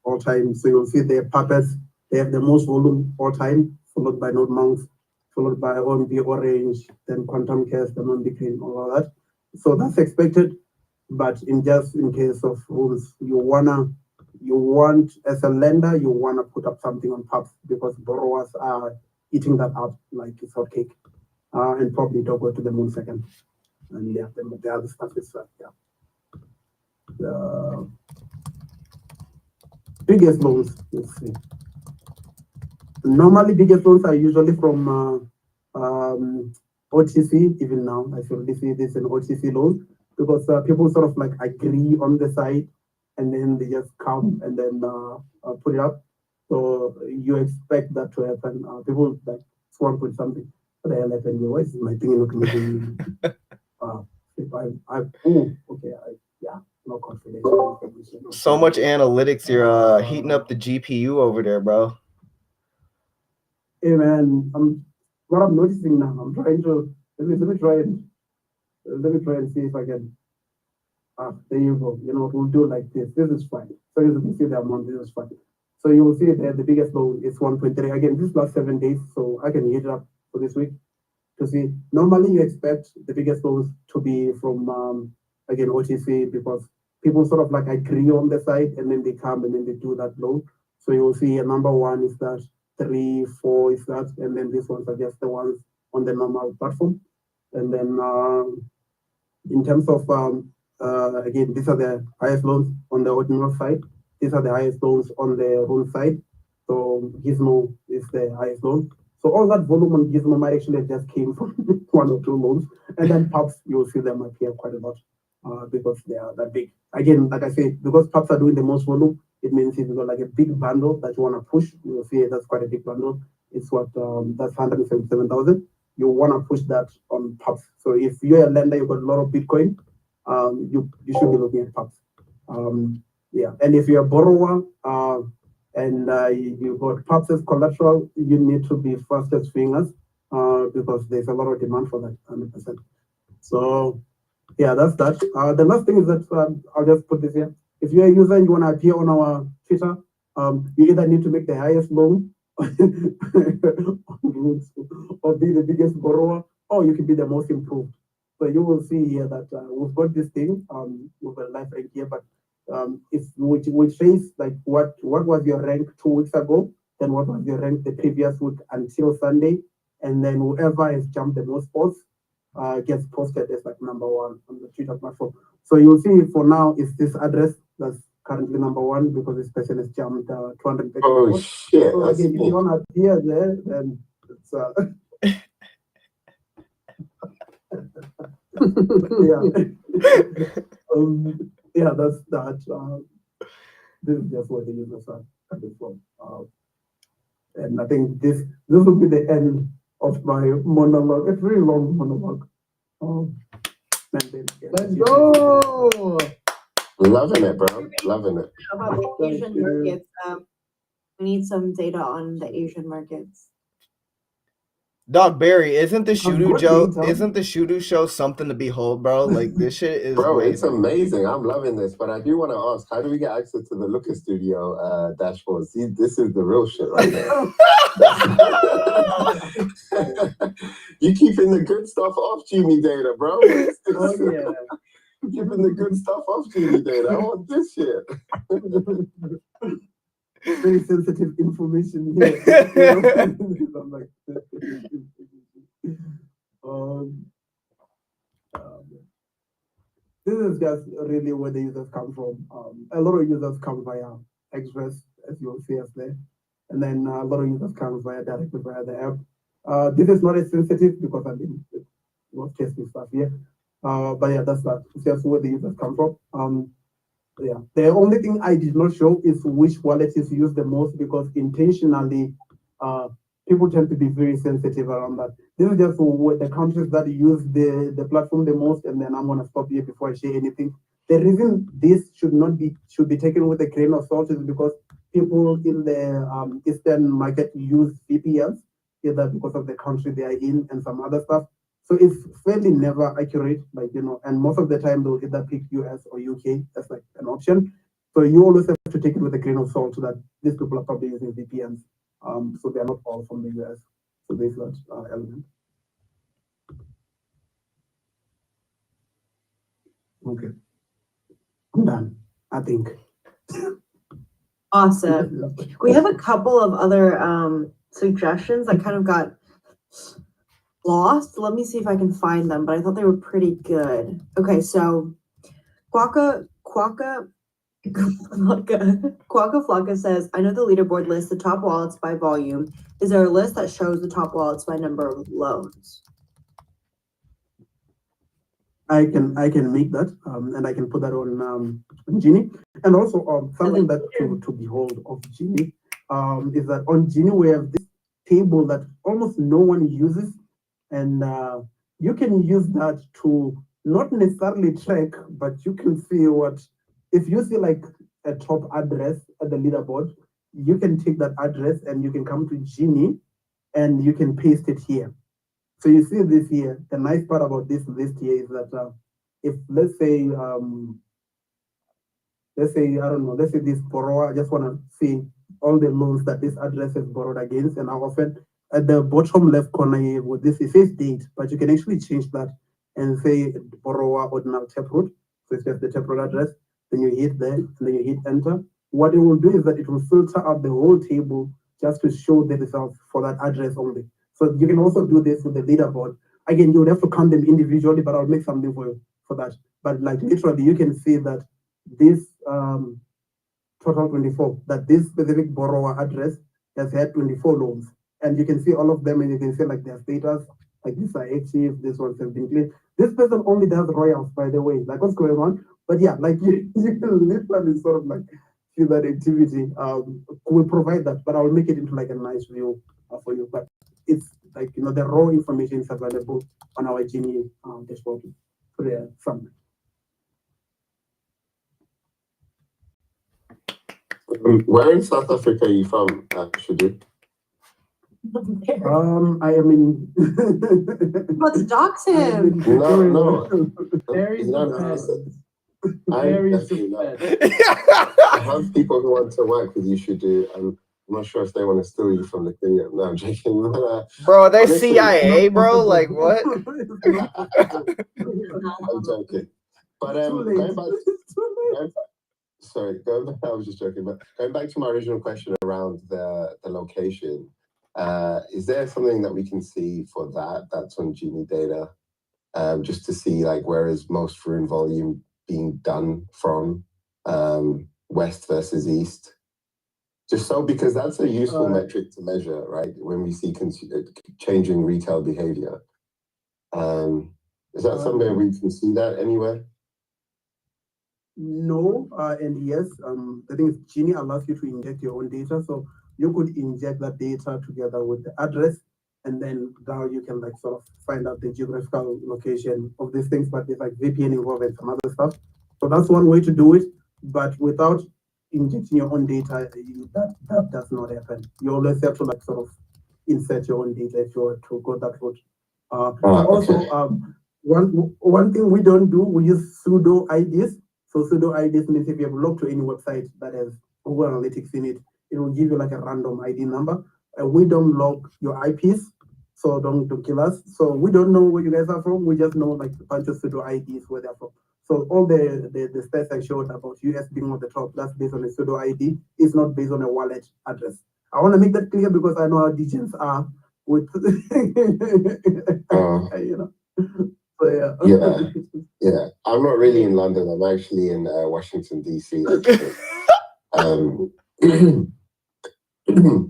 all time. So you'll see the puppets, they have the most volume all time, followed by node monks, followed by ONB orange, then quantum cast, then ONB green, all of that. So that's expected. But in case of rules, you want as a lender, you wanna put up something on pups because borrowers are eating that up like it's hot cake. And probably don't go to the moon second. And yeah, the other stuff is yeah. The biggest loans, let's see. Normally biggest loans are usually from OTC, even now. I should see this an OTC loan because people sort of like agree on the site and then they just come and then put it up. So you expect that to happen. People like swarm with something. What the hell happened here? Why is my thing not moving? Yeah, no confidential information. So much analytics, you're heating up the GPU over there, bro. Hey man, what I'm noticing now, I'm trying to let me try and see if I can. There you go. We'll do like this. This is fine. So you can see the amount. This is fine. So you will see that the biggest loan is 1.3. Again, this last 7 days, so I can heat it up for this week to see. Normally, you expect the biggest loans to be from again OTC because people sort of like agree on the site and then they come and then they do that loan. So you will see number 1 is that, 3, 4 is that, and then these ones are just the ones on the normal platform. And then in terms of again, these are the highest loans on the ordinal side. These are the highest loans on the rule side. So Gizmo is the highest loan. So all that volume on Gizmo might actually just came from 1 or 2 loans. And then pups, you'll see them appear quite a lot because they are that big. Again, like I said, because pups are doing the most volume, it means if you've got like a big bundle that you want to push, you'll see that's quite a big bundle. It's what, that's 177,000. You want to push that on pups. So if you're a lender, you've got a lot of Bitcoin, you should be looking at pups. Yeah, and if you're a borrower and you got pups as collateral, you need to be fast as fingers because there's a lot of demand for that 100%. So yeah, that's that. The last thing is that I'll just put this here. If you're a user and you want to appear on our Twitter, you either need to make the highest loan roots, or be the biggest borrower, or you can be the most improved. So you will see here that we've got this thing with a life rank here, but if we trace like what was your rank 2 weeks ago, then what was your rank the previous week until Sunday, and then whoever has jumped the most spots gets posted as like #1 on the Twitter platform. So you'll see for now it's this address that's currently #1 because this person has jumped 230. Oh shit! So That's again, if you me. want to appear there, then it's yeah, that's that. This is just what the users are coming from. And I think this will be the end of my monologue. A very long monologue. Let's go. Loving it, bro. Loving it. How about the Asian markets? We need some data on the Asian markets. Dog Barry, isn't the Shudu show something to behold, bro? Like this shit is Bro, amazing. it's amazing. I'm loving this, but I do want to ask, how do we get access to the Looker Studio dashboard? See, this is the real shit right now. You keeping the good stuff off Genie data, bro. Oh yeah. Keeping the good stuff off Genie data. I want this shit. Very sensitive information here. I'm like, this is just really where the users come from. A lot of users come via Express, as you'll see us there, and then a lot of users come directly via the app. This is not as sensitive because I've been testing stuff here. But yeah, that's that. It's just where the users come from. Yeah, the only thing I did not show is which wallet is used the most because intentionally, people tend to be very sensitive around that. This is just for the countries that use the platform the most, and then I'm gonna stop here before I share anything. The reason this should be taken with a grain of salt is because people in the Eastern market use VPNs, either because of the country they are in and some other stuff. So it's fairly never accurate, like, and most of the time they'll either pick US or UK as like an option. So you always have to take it with a grain of salt that these people are probably using VPNs. So they're not all from the US. So there's that element. Okay. I'm done, I think. Awesome. We have a couple of other suggestions that kind of got lost. Let me see if I can find them, but I thought they were pretty good. Okay, so Quaka Flocka says, I know the leaderboard lists the top wallets by volume. Is there a list that shows the top wallets by number of loans? I can make that, and I can put that on Genie. And also something that to behold of Genie is that on Genie we have this table that almost no one uses. And you can use that to not necessarily track, but you can see if you see like a top address at the leaderboard, you can take that address and you can come to Genie and you can paste it here. So you see this here. The nice part about this list here is that if let's say this borrower, I just want to see all the loans that this address is borrowed against and how often. At the bottom left corner here with this, it says date, but you can actually change that and say borrower ordinal taproot. So it's just the taproot address. Then you hit there, and then you hit enter. What it will do is that it will filter out the whole table just to show the results for that address only. So you can also do this with the leaderboard. Again, you would have to count them individually, but I'll make something for that. But like literally, you can see that this total 24, that this specific borrower address has had 24 loans. And you can see all of them, and you can see like their status, like these are active, this one's have been cleared. This person only does royals, by the way. Like what's going on? But yeah, like you can literally sort of like see that activity. We'll provide that, but I'll make it into like a nice view for you. But it's like the raw information is available on our Genie dashboard for the summary. Where in South Africa are you from, Shudu? I am in. Let's dox him. No. Very suspense. Very suspense. I have people who want to work with you, Shudu, and I'm not sure if they want to steal you from Liquidium. No, I'm joking. Bro, are they honestly, CIA, bro? Like what? I'm joking. But going back, going back, I was just joking. But going back to my original question around the location, is there something that we can see for that's on Genie data, just to see like where is most rune volume being done from, west versus east? Just so, because that's a useful metric to measure, right? When we see changing retail behavior. Is that somewhere we can see that anywhere? No, and yes. The thing is, Genie allows you to inject your own data, so you could inject that data together with the address, and then now you can like sort of find out the geographical location of these things. But there's like VPN involved and some other stuff. So that's one way to do it. But without injecting your own data, that does not happen. You always have to like sort of insert your own data if you were to go that route. And also, one thing we don't do, we use pseudo IDs. So pseudo IDs means if you have logged to any website that has Google Analytics in it, it will give you like a random ID number. We don't log your IPs, so don't kill us. So we don't know where you guys are from. We just know like a bunch of pseudo IDs where they're from. So all the stats I showed about US being on the top, that's based on a pseudo ID. It's not based on a wallet address. I want to make that clear because I know how DJs are with, you know. So, yeah. I'm not really in London. I'm actually in Washington DC.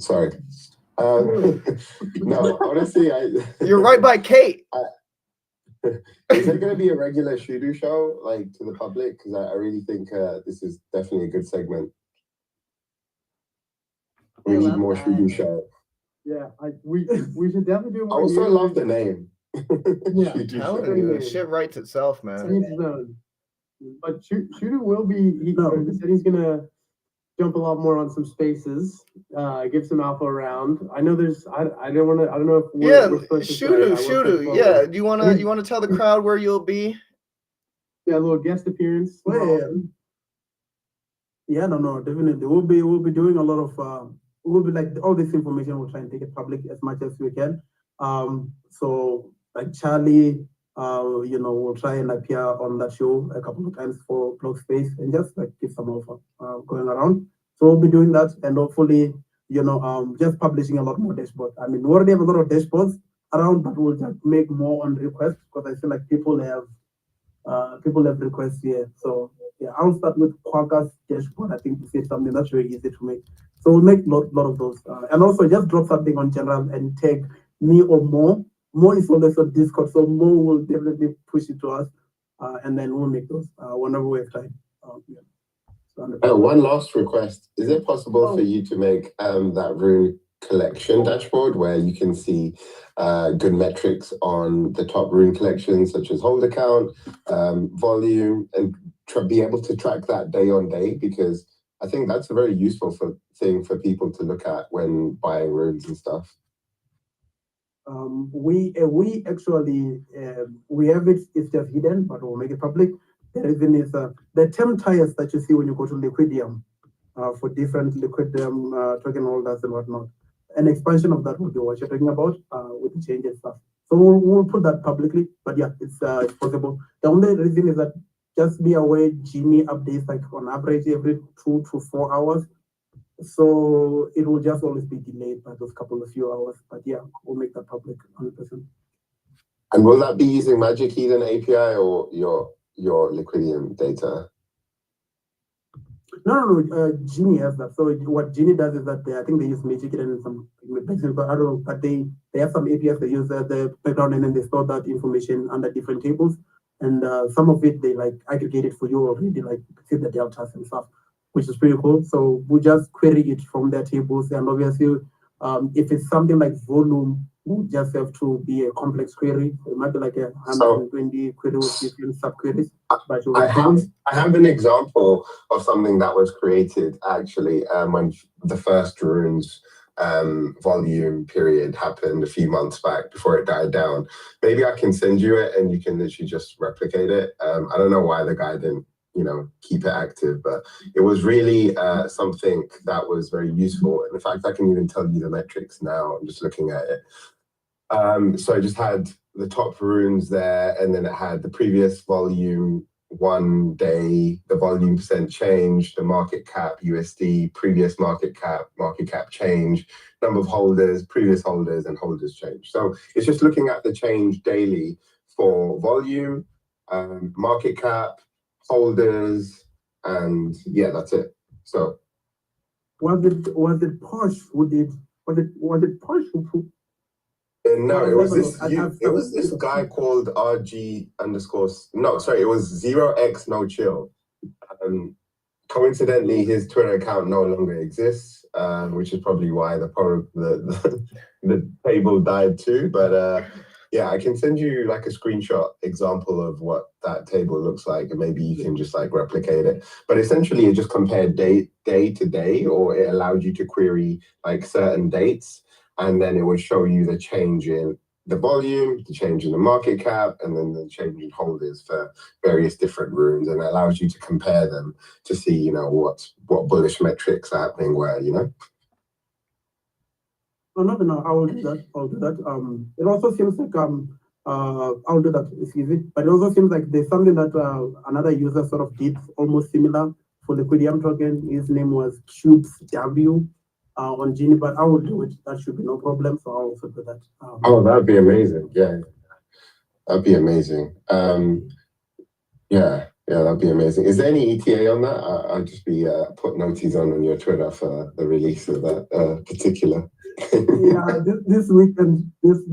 Sorry. No, honestly, You're right by Kate. Is there going to be a regular Shudu show, like to the public? Because I really think this is definitely a good segment. We need more Shudu show. Yeah, we should definitely do more. I also love the name. Yeah, I'm telling you, shit writes itself, man. But Shudu will be. He said he's gonna jump a lot more on some spaces, give some alpha around. I know there's. I don't want to. I don't know if we're supposed to Shudu. Yeah. Do you wanna tell the crowd where you'll be? Yeah, a little guest appearance. Yeah, no, definitely. We'll be doing a lot of. We'll be like all this information. We'll try and take it public as much as we can. So like Charlie, we'll try and appear on that show a couple of times for blog space and just like give some offer going around. So we'll be doing that and hopefully, just publishing a lot more dashboards. I mean, we already have a lot of dashboards around, but we'll just make more on request because I feel like people have requests here. So yeah, I'll start with Quagga's dashboard. I think this is something that's very easy to make. So we'll make a lot of those. And also just drop something on general and tag me or Mo. Mo is always on Discord, so Mo will definitely push it to us. And then we'll make those whenever we have time. One last request. Is it possible for you to make that rune collection dashboard where you can see good metrics on the top rune collections, such as hold account, volume, and be able to track that day on day? Because I think that's a very useful thing for people to look at when buying runes and stuff. We actually we have it. It's just hidden, but we'll make it public. The reason is the term tires that you see when you go to Liquidium for different Liquidium token holders and whatnot. An expansion of that will be what you're talking about with the change and stuff. So we'll put that publicly. But yeah, it's possible. The only reason is that just be aware, Genie updates like on average every 2 to 4 hours. So it will just always be delayed by those couple of few hours. But yeah, we'll make that public 100%. And will that be using Magic Eden API or your Liquidium data? No, Genie has that. So what Genie does is that I think they use Magic Eden in some places, but I don't know. But they have some APIs they use the background and then they store that information under different tables. And some of it they like aggregate it for you already, like see the deltas and stuff, which is pretty cool. So we just query it from their tables, and obviously, if it's something like volume, we just have to be a complex query. It might be like 120 query with different subqueries. But I have an example of something that was created actually when the first runes volume period happened a few months back before it died down. Maybe I can send you it and you can literally just replicate it. I don't know why the guy didn't, keep it active. But it was really something that was very useful. And in fact, I can even tell you the metrics now. I'm just looking at it. So I just had the top runes there, and then it had the previous volume, 1 day, the volume percent change, the market cap USD, previous market cap change, number of holders, previous holders, and holders change. So it's just looking at the change daily for volume, market cap, holders, and yeah, that's it. So was it Posh who did? Was it Posh who? No, it was this guy called it was 0x no chill. Coincidentally, his Twitter account no longer exists, which is probably why the table died too. But yeah, I can send you like a screenshot example of what that table looks like, and maybe you can just like replicate it. But essentially, it just compared day to day, or it allowed you to query like certain dates. And then it would show you the change in the volume, the change in the market cap, and then the change in holders for various different runes. And it allows you to compare them to see, what bullish metrics are happening where, No, I will do that. It also seems like I'll do that. It's easy, but it also seems like there's something that another user sort of did almost similar for the Liquidium token. His name was Cubes W. On Genie, but I will do it. That should be no problem. So I'll also do that. That'd be amazing. Yeah, that'd be amazing. Yeah, that'd be amazing. Is there any ETA on that? I'll just be put notices on your Twitter for the release of that particular. Yeah, this weekend. Because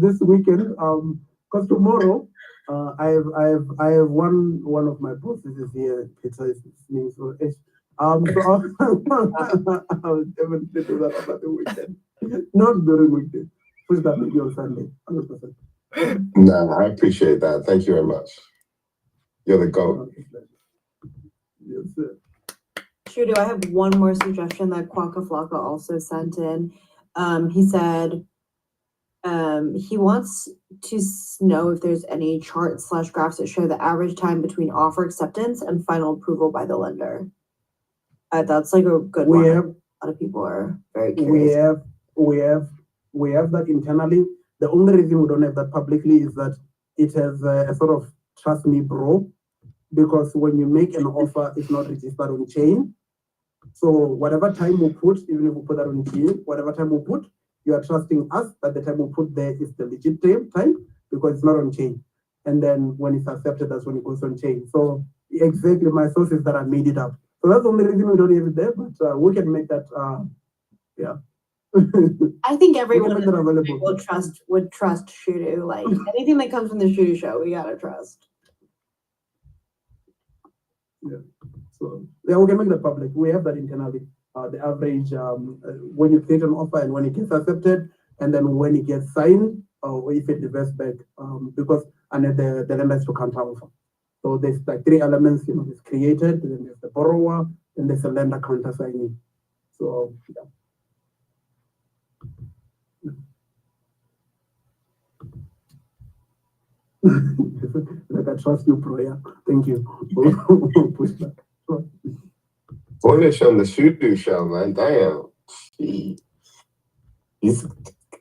tomorrow, I have one of my bosses is here. Peter is his name, so I'll definitely do that over the weekend. Not during weekend. Push that maybe on Sunday. 100%. No, I appreciate that. Thank you very much. You're the GOAT. Yes, sir. Shudu, I have one more suggestion that Quaka Flocka also sent in. He said he wants to know if there's any chart/graphs that show the average time between offer acceptance and final approval by the lender. That's like a good one. A lot of people are very curious. We have that internally. The only reason we don't have that publicly is that it has a sort of trust me, bro, because when you make an offer, it's not registered on chain. So whatever time we put, even if we put that on chain, whatever time we put, you are trusting us that the time we put there is the legit time because it's not on chain. And then when it's accepted, that's when it goes on chain. So exactly, my source is that I made it up. So that's the only reason we don't have it there, but we can make that, yeah. I think everyone would trust Shudu. Like anything that comes from the Shudu show, we gotta trust. Yeah. So yeah, we can make that public. We have that internally. The average when you create an offer and when it gets accepted, and then when it gets signed, or if it reverts back, because and then the lender has to counter offer. So there's like 3 elements, it's created, then there's the borrower, then there's the lender counter signing. So yeah. Like I trust you, bro. Yeah, thank you. Push back. Bullish on the Shudu show, man. Damn. Gee. He's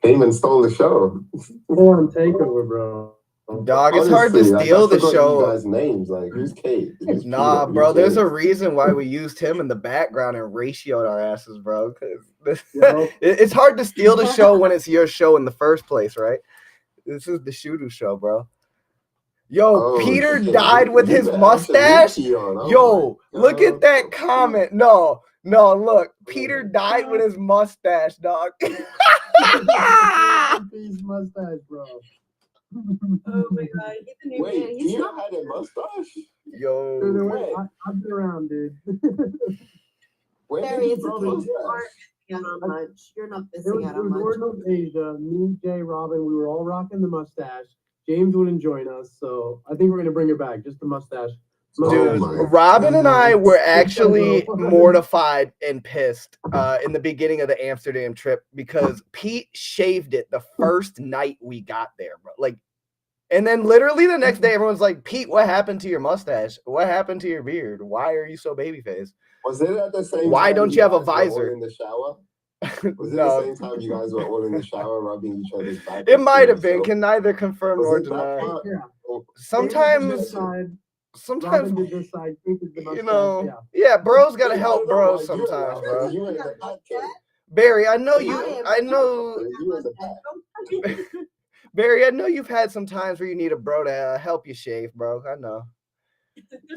came and stole the show. Full on takeover, bro. Dog, it's hard to steal the show. You guys' names, like who's Kate? Nah, bro. There's a reason why we used him in the background and ratioed our asses, bro. It's hard to steal the show when it's your show in the first place, right? This is the Shudu show, bro. Yo, Peter died with his mustache. Yo, look at that comment. No, look. Peter died with his mustache, dog. His mustache, bro. Oh my god, he's a new Wait, man. Peter had a mustache? Yo. I've been around, dude. There is a case. You're not missing out on much. It was North Asia. Me, Jay, Robin, we were all rocking the mustache. James wouldn't join us, so I think we're gonna bring it back. Just the mustache. Dude, Robin and I were actually mortified and pissed in the beginning of the Amsterdam trip because Pete shaved it the first night we got there, bro. Like And then literally the next day, everyone's like, Pete, what happened to your mustache? What happened to your beard? Why are you so babyface? Was it at the same Why time don't you have a guys were all visor? in the shower? Was it No. the same time you guys were all in the shower rubbing each other's back? It might have been. Can neither confirm nor Was it that deny. part? Yeah. Sometimes, Robin sometimes, did this side, Pete did the you mustache, know, yeah, bros gotta I help don't know bros why you were sometimes, laughing. bro. You ain't the bad kid. Barry, I know you. I know. You was the bad. Barry, I know you've had some times where you need a bro to help you shave, bro. I know.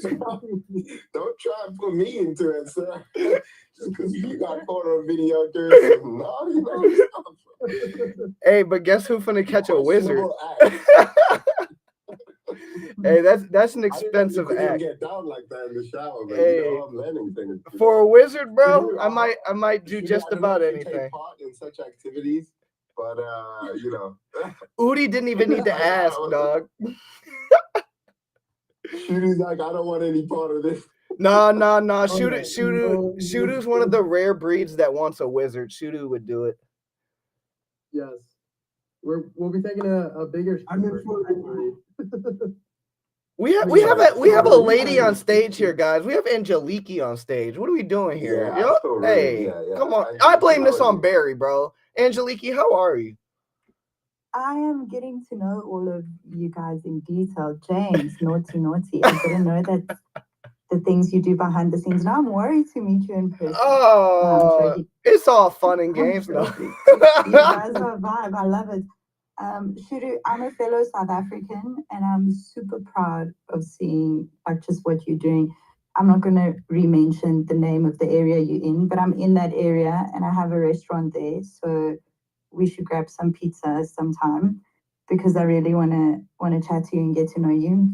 Don't try and put me into it, sir. Just because you got caught on video doing some naughty stuff. Hey, but guess who finna catch a wizard? Questionable act. Hey, that's an I expensive didn't know you couldn't act. get down like that in the shower, but Hey, you know, I'm learning things. you For a know. wizard, bro, Shudu, I might do Shudu, just I don't know about if you take anything. part in such activities, but you know. Udi didn't even need to ask, dog. Shudu's like, I don't want any part of this. No. Shudu's one of the rare breeds that wants a wizard. Shudu would do it. Yes. We'll be taking a bigger. I mean, We have a lady on stage here, guys. We have Angeliki on stage. What are we doing here? Yeah, I Yo, feel rude. hey, Yeah. come on. I blame this on Barry, bro. Angeliki, how are you? I am getting to know all of you guys in detail. James, naughty. I didn't know that the things you do behind the scenes. Now I'm worried to meet you in person. Oh, it's all fun and games, though. You guys are a vibe. I love it. Shudu, I'm a fellow South African, and I'm super proud of seeing like just what you're doing. I'm not going to re-mention the name of the area you're in, but I'm in that area, and I have a restaurant there. So we should grab some pizza sometime because I really want to chat to you and get to know you.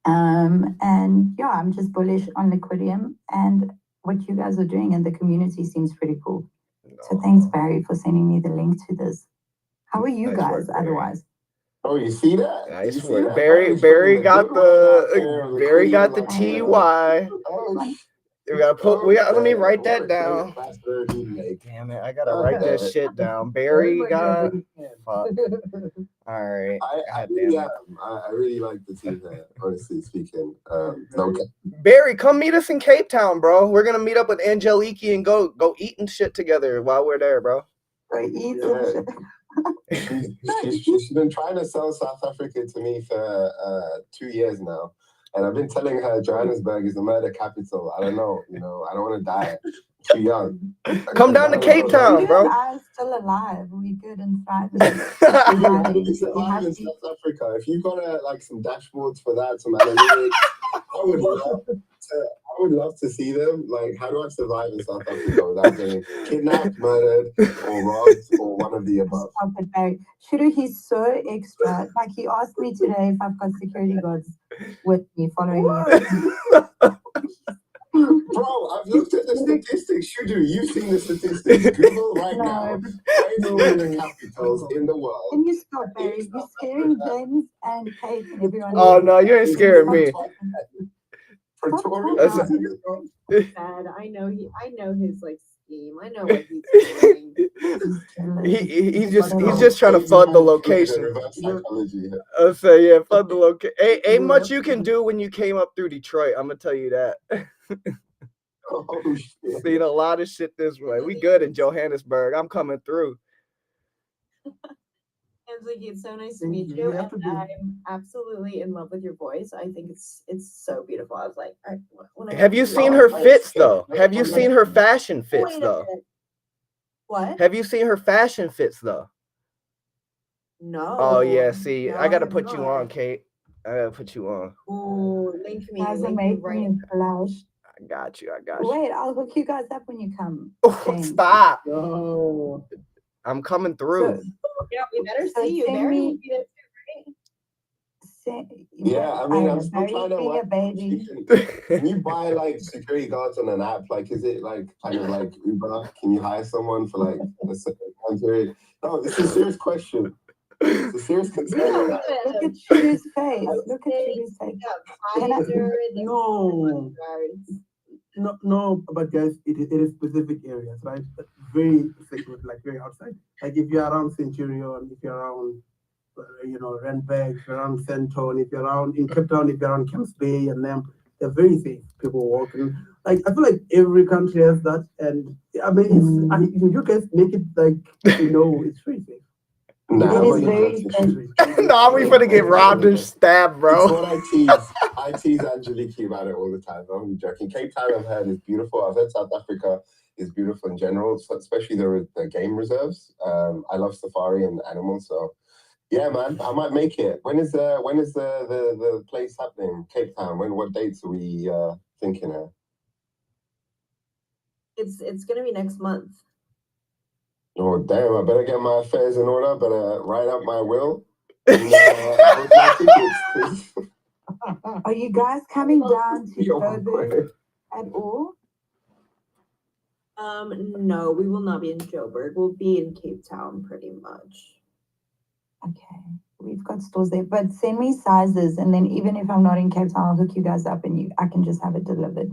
And yeah, I'm just bullish on Liquidium and what you guys are doing, and the community seems pretty cool. So thanks, Barry, for sending me the link to this. How are you guys otherwise? Oh, you see that? Nice work. Barry got the TY. Let me write that down. Damn it, I gotta write that shit down. Barry got fuck. All right. I really like the team there, honestly speaking. Okay. Barry, come meet us in Cape Town, bro. We're gonna meet up with Angeliki and go eat and shit together while we're there, bro. She's been trying to sell South Africa to me for 2 years now. And I've been telling her Johannesburg is the murder capital. I don't know, I don't want to die. Too young. Come down to Cape Town, bro. I'm still alive. We good and thriving. We survive in South Africa. If you've got like some dashboards for that, some analytics, I would love to see them. Like, how do I survive in South Africa without getting kidnapped, murdered, or robbed, or one of the above? Stop it, Barry. Shudu, he's so extra. Like, he asked me today if I've got security guards with me, following me. Bro, I've looked at the statistics. Shudu, you've seen the statistics. Google right now. The capitals in the world. Can you stop, Barry? You're scaring James and Kate and everyone. Oh no, you ain't scaring me. Sad. I know his like scheme. I know what he's doing. He's just trying to flood the location. I'll say yeah, flood the location. Ain't much you can do when you came up through Detroit. I'm gonna tell you that. Seen a lot of shit this way. We good in Johannesburg. I'm coming through. Angeliki, it's so nice to meet you, and I'm absolutely in love with your voice. I think it's so beautiful. I was like, have you seen her fits though? Have you seen her fashion fits though? What? Have you seen her fashion fits though? No. Oh yeah, see, No, I gotta I have put you not. on, Kate. I gotta put you on. Ooh, link me. Guys are Link me making collage. I got you. Wait, I'll hook you guys up when you come. Stop. No. I'm coming through. Yeah, we better see you. Barry will be there too, right? Yeah, I mean, I'm still trying to a baby. Can you buy like security guards on an app? Like, is it like kind of like Uber? Can you hire someone for like a certain time period? No, this is a serious question. It's a serious concern. Look at Shudu's face. Look at Shudu's face. No, but guys, it is specific areas, right? Very secret, like very outside. Like if you're around Centurion, if you're around Randburg, if you're around Fenton, if you're around in Cape Town, if you're around Camps Bay, and them, they're very safe. People walking. Like I feel like every country has that, and I mean, you guys make it like it's very safe. Nah, It but is you're very joking. Nah, we finna get robbed and stabbed, It's bro. what I tease. I tease Angeliki about it all the time. I'm only joking. Cape Town, I've heard, is beautiful. I've heard South Africa is beautiful in general, especially the game reserves. I love safari and animals, so yeah, man, I might make it. When is the place happening? Cape Town. What dates are we thinking of? It's gonna be next month. Oh damn! I better get my affairs in order. Better write up my will and book my tickets. Are you guys coming down to Yo, Joburg at all? No, we will not be in Joburg. We'll be in Cape Town pretty much. Okay, we've got stores there, but send me sizes, and then even if I'm not in Cape Town, I'll hook you guys up, and I can just have it delivered.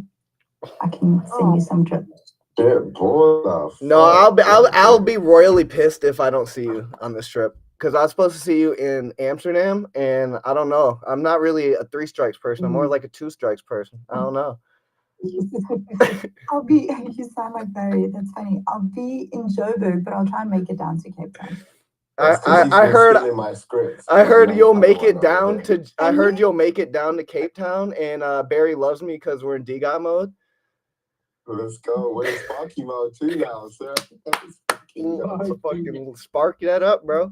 I can send you some trips. Shit, boy, No, I'll be royally pissed if I don't see you on this trip. Because I was supposed to see you in Amsterdam, and I don't know. I'm not really a 3 strikes person. I'm more like a 2 strikes person. I don't know. I'll be. You sound like Barry. That's funny. I'll be in Joburg, but I'll try and make it down to Cape Town. I heard my scripts. I heard you'll make it down to. I heard you'll make it down to Cape Town, and Barry loves me because we're in DGOT mode. Let's go. We're in Sparky mode too now, sir. Fucking spark that up, bro.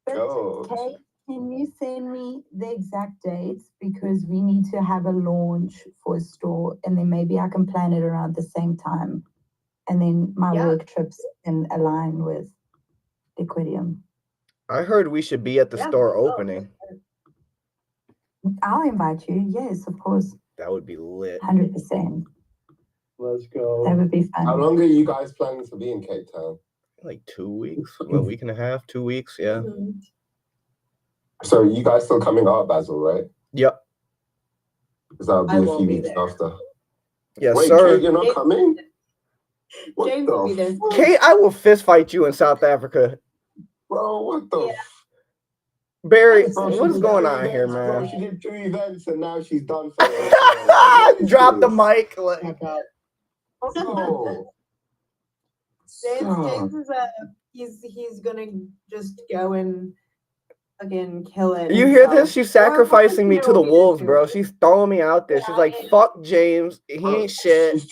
Go. Kate, can you send me the exact dates, because we need to have a launch for a store, and then maybe I can plan it around the same time, and then my work trips can align with Liquidium. I heard we should be at the store opening. I'll invite you. Yes, of course. That would be lit. 100%. Let's go. That would be fun. How long are you guys planning to be in Cape Town? Like 2 weeks, a week and a half, 2 weeks, yeah. Mm-hmm. So you guys still coming out, Basil, right? Yep. Because that'll be a few weeks after. Yes, wait, sir. Kate, you're not coming? What James will be there. Kate, I will fist fight you in South Africa. Bro, what the Barry, Bro, what's going on events, here, Bro, man? she did 2 events and now she's done for it. Drop the mic. Like, Bro. James is he's gonna just go and again kill it. you hear this? She's sacrificing me to the wolves, bro. She's throwing me out there. She's like, fuck James. He ain't shit.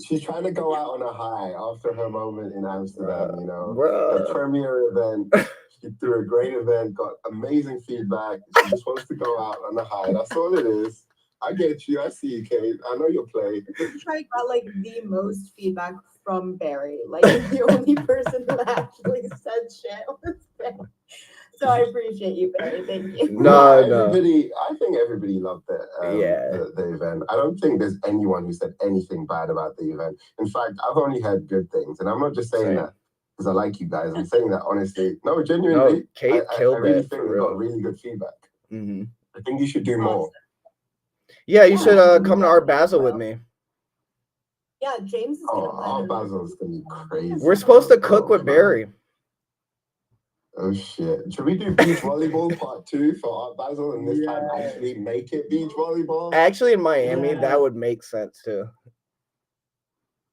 She's trying to go out on a high after her moment in Amsterdam, you know. Bruh. The premiere event. She threw a great event, got amazing feedback. She just wants to go out on a high. That's all it is. I get you. I see you, Kate. I know you'll play. I got like the most feedback from Barry. Like the only person who actually said shit was Barry. So I appreciate you, Barry. Thank you. No. I think everybody loved the event. I don't think there's anyone who said anything bad about the event. In fact, I've only heard good things, and I'm not just saying that because I like you guys. I'm saying that honestly. No, genuinely. No, Kate killed I really it. think we got really good feedback. Mm-hmm. I think you should do more. Yeah, you should come to Art Basel with me. Yeah, James is gonna plan Art it. Basel is gonna be crazy. We're supposed to cook with Barry. Oh shit! Should we do beach volleyball part 2 for Art Basel and this time actually make it beach volleyball? Actually, in Miami, that would make sense too.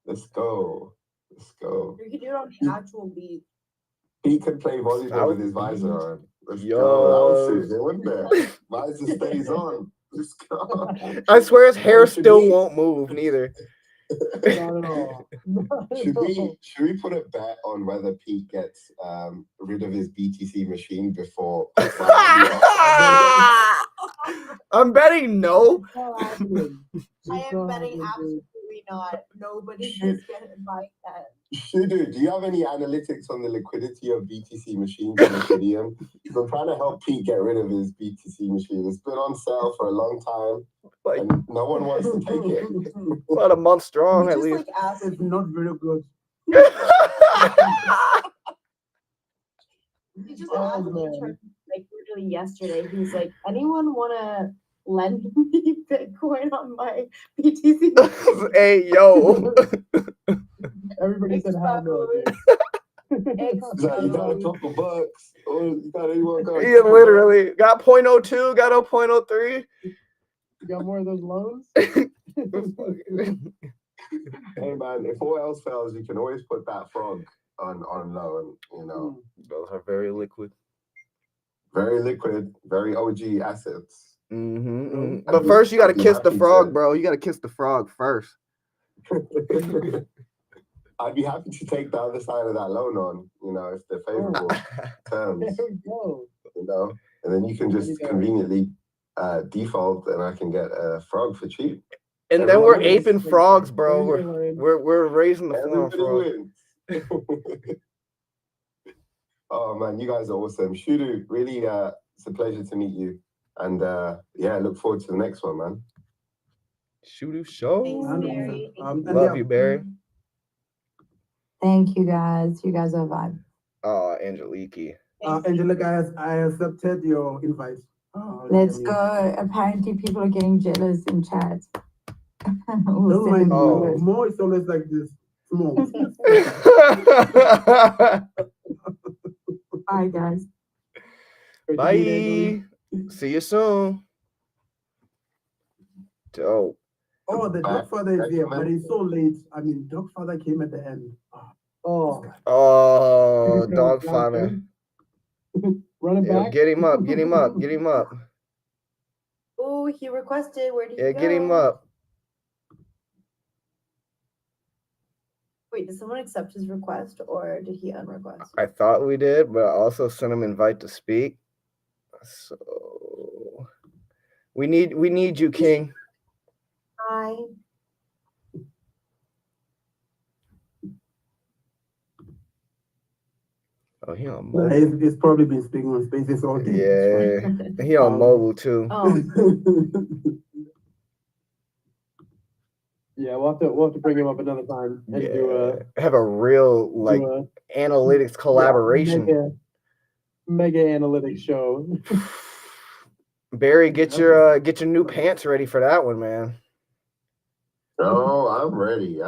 Let's go. Let's go. We could do it on the actual beach. He could play volleyball with his visor on. Let's Yo. go. That was it, wouldn't it? Visor stays on. Let's go. I swear his hair still won't move, neither. Not at all. Should we put a bet on whether Pete gets rid of his BTC machine before? I'm betting no. I am betting absolutely not. Nobody is gonna buy that. Shudu, do you have any analytics on the liquidity of BTC machines in Liquidium? Because I'm trying to help Pete get rid of his BTC machine. It's been on sale for a long time, and no one wants to take it. About a month strong, at least. It's not very good. He just asked me like literally yesterday. He's like, anyone wanna lend me Bitcoin on my BTC? Hey, yo. Everybody said hell no. He's like, you got a couple bucks, or you got anyone got? Yeah, literally got 0.02, got 0.03. You got more of those loans? Hey man, if all else fails, you can always put that frog on loan. You know, those are very liquid, very OG assets. But first, you got to kiss the frog, bro. You got to kiss the frog first. I'd be happy to take the other side of that loan on, you know, if they're favorable terms. There we go. You know, and then you can just conveniently default, and I can get a frog for cheap. And then we're aping frogs, bro. We're raising the farm frog. Oh man, you guys are awesome. Shudu, really, it's a pleasure to meet you. And yeah, look forward to the next one, man. Shudu show. Thanks, Barry. Love you, Barry. Thank you guys. You guys are a vibe. Angelique. Angelica, I accepted your invite. Let's go. Apparently, people are getting jealous in chat. Don't mind more is always like this. Small. Bye, guys. Bye. See you soon. Dope. Oh, the Dogfather is here, but it's so late. I mean, Dogfather came at the end. Oh, Dogfather. Running back. Get him up. Get him up. Get him up. Oh, he requested. Where did he go? Get him up. Wait, did someone accept his request or did he unrequest? I thought we did, but I also sent him invite to speak. So we need you, King. Hi. Oh, he on mobile. He's probably been speaking on Spaces all day. Yeah, he on mobile too. Yeah, we'll have to bring him up another time and do have a real like analytics collaboration. Mega analytics show. Barry, get your new pants ready for that one, man. No, I'm ready,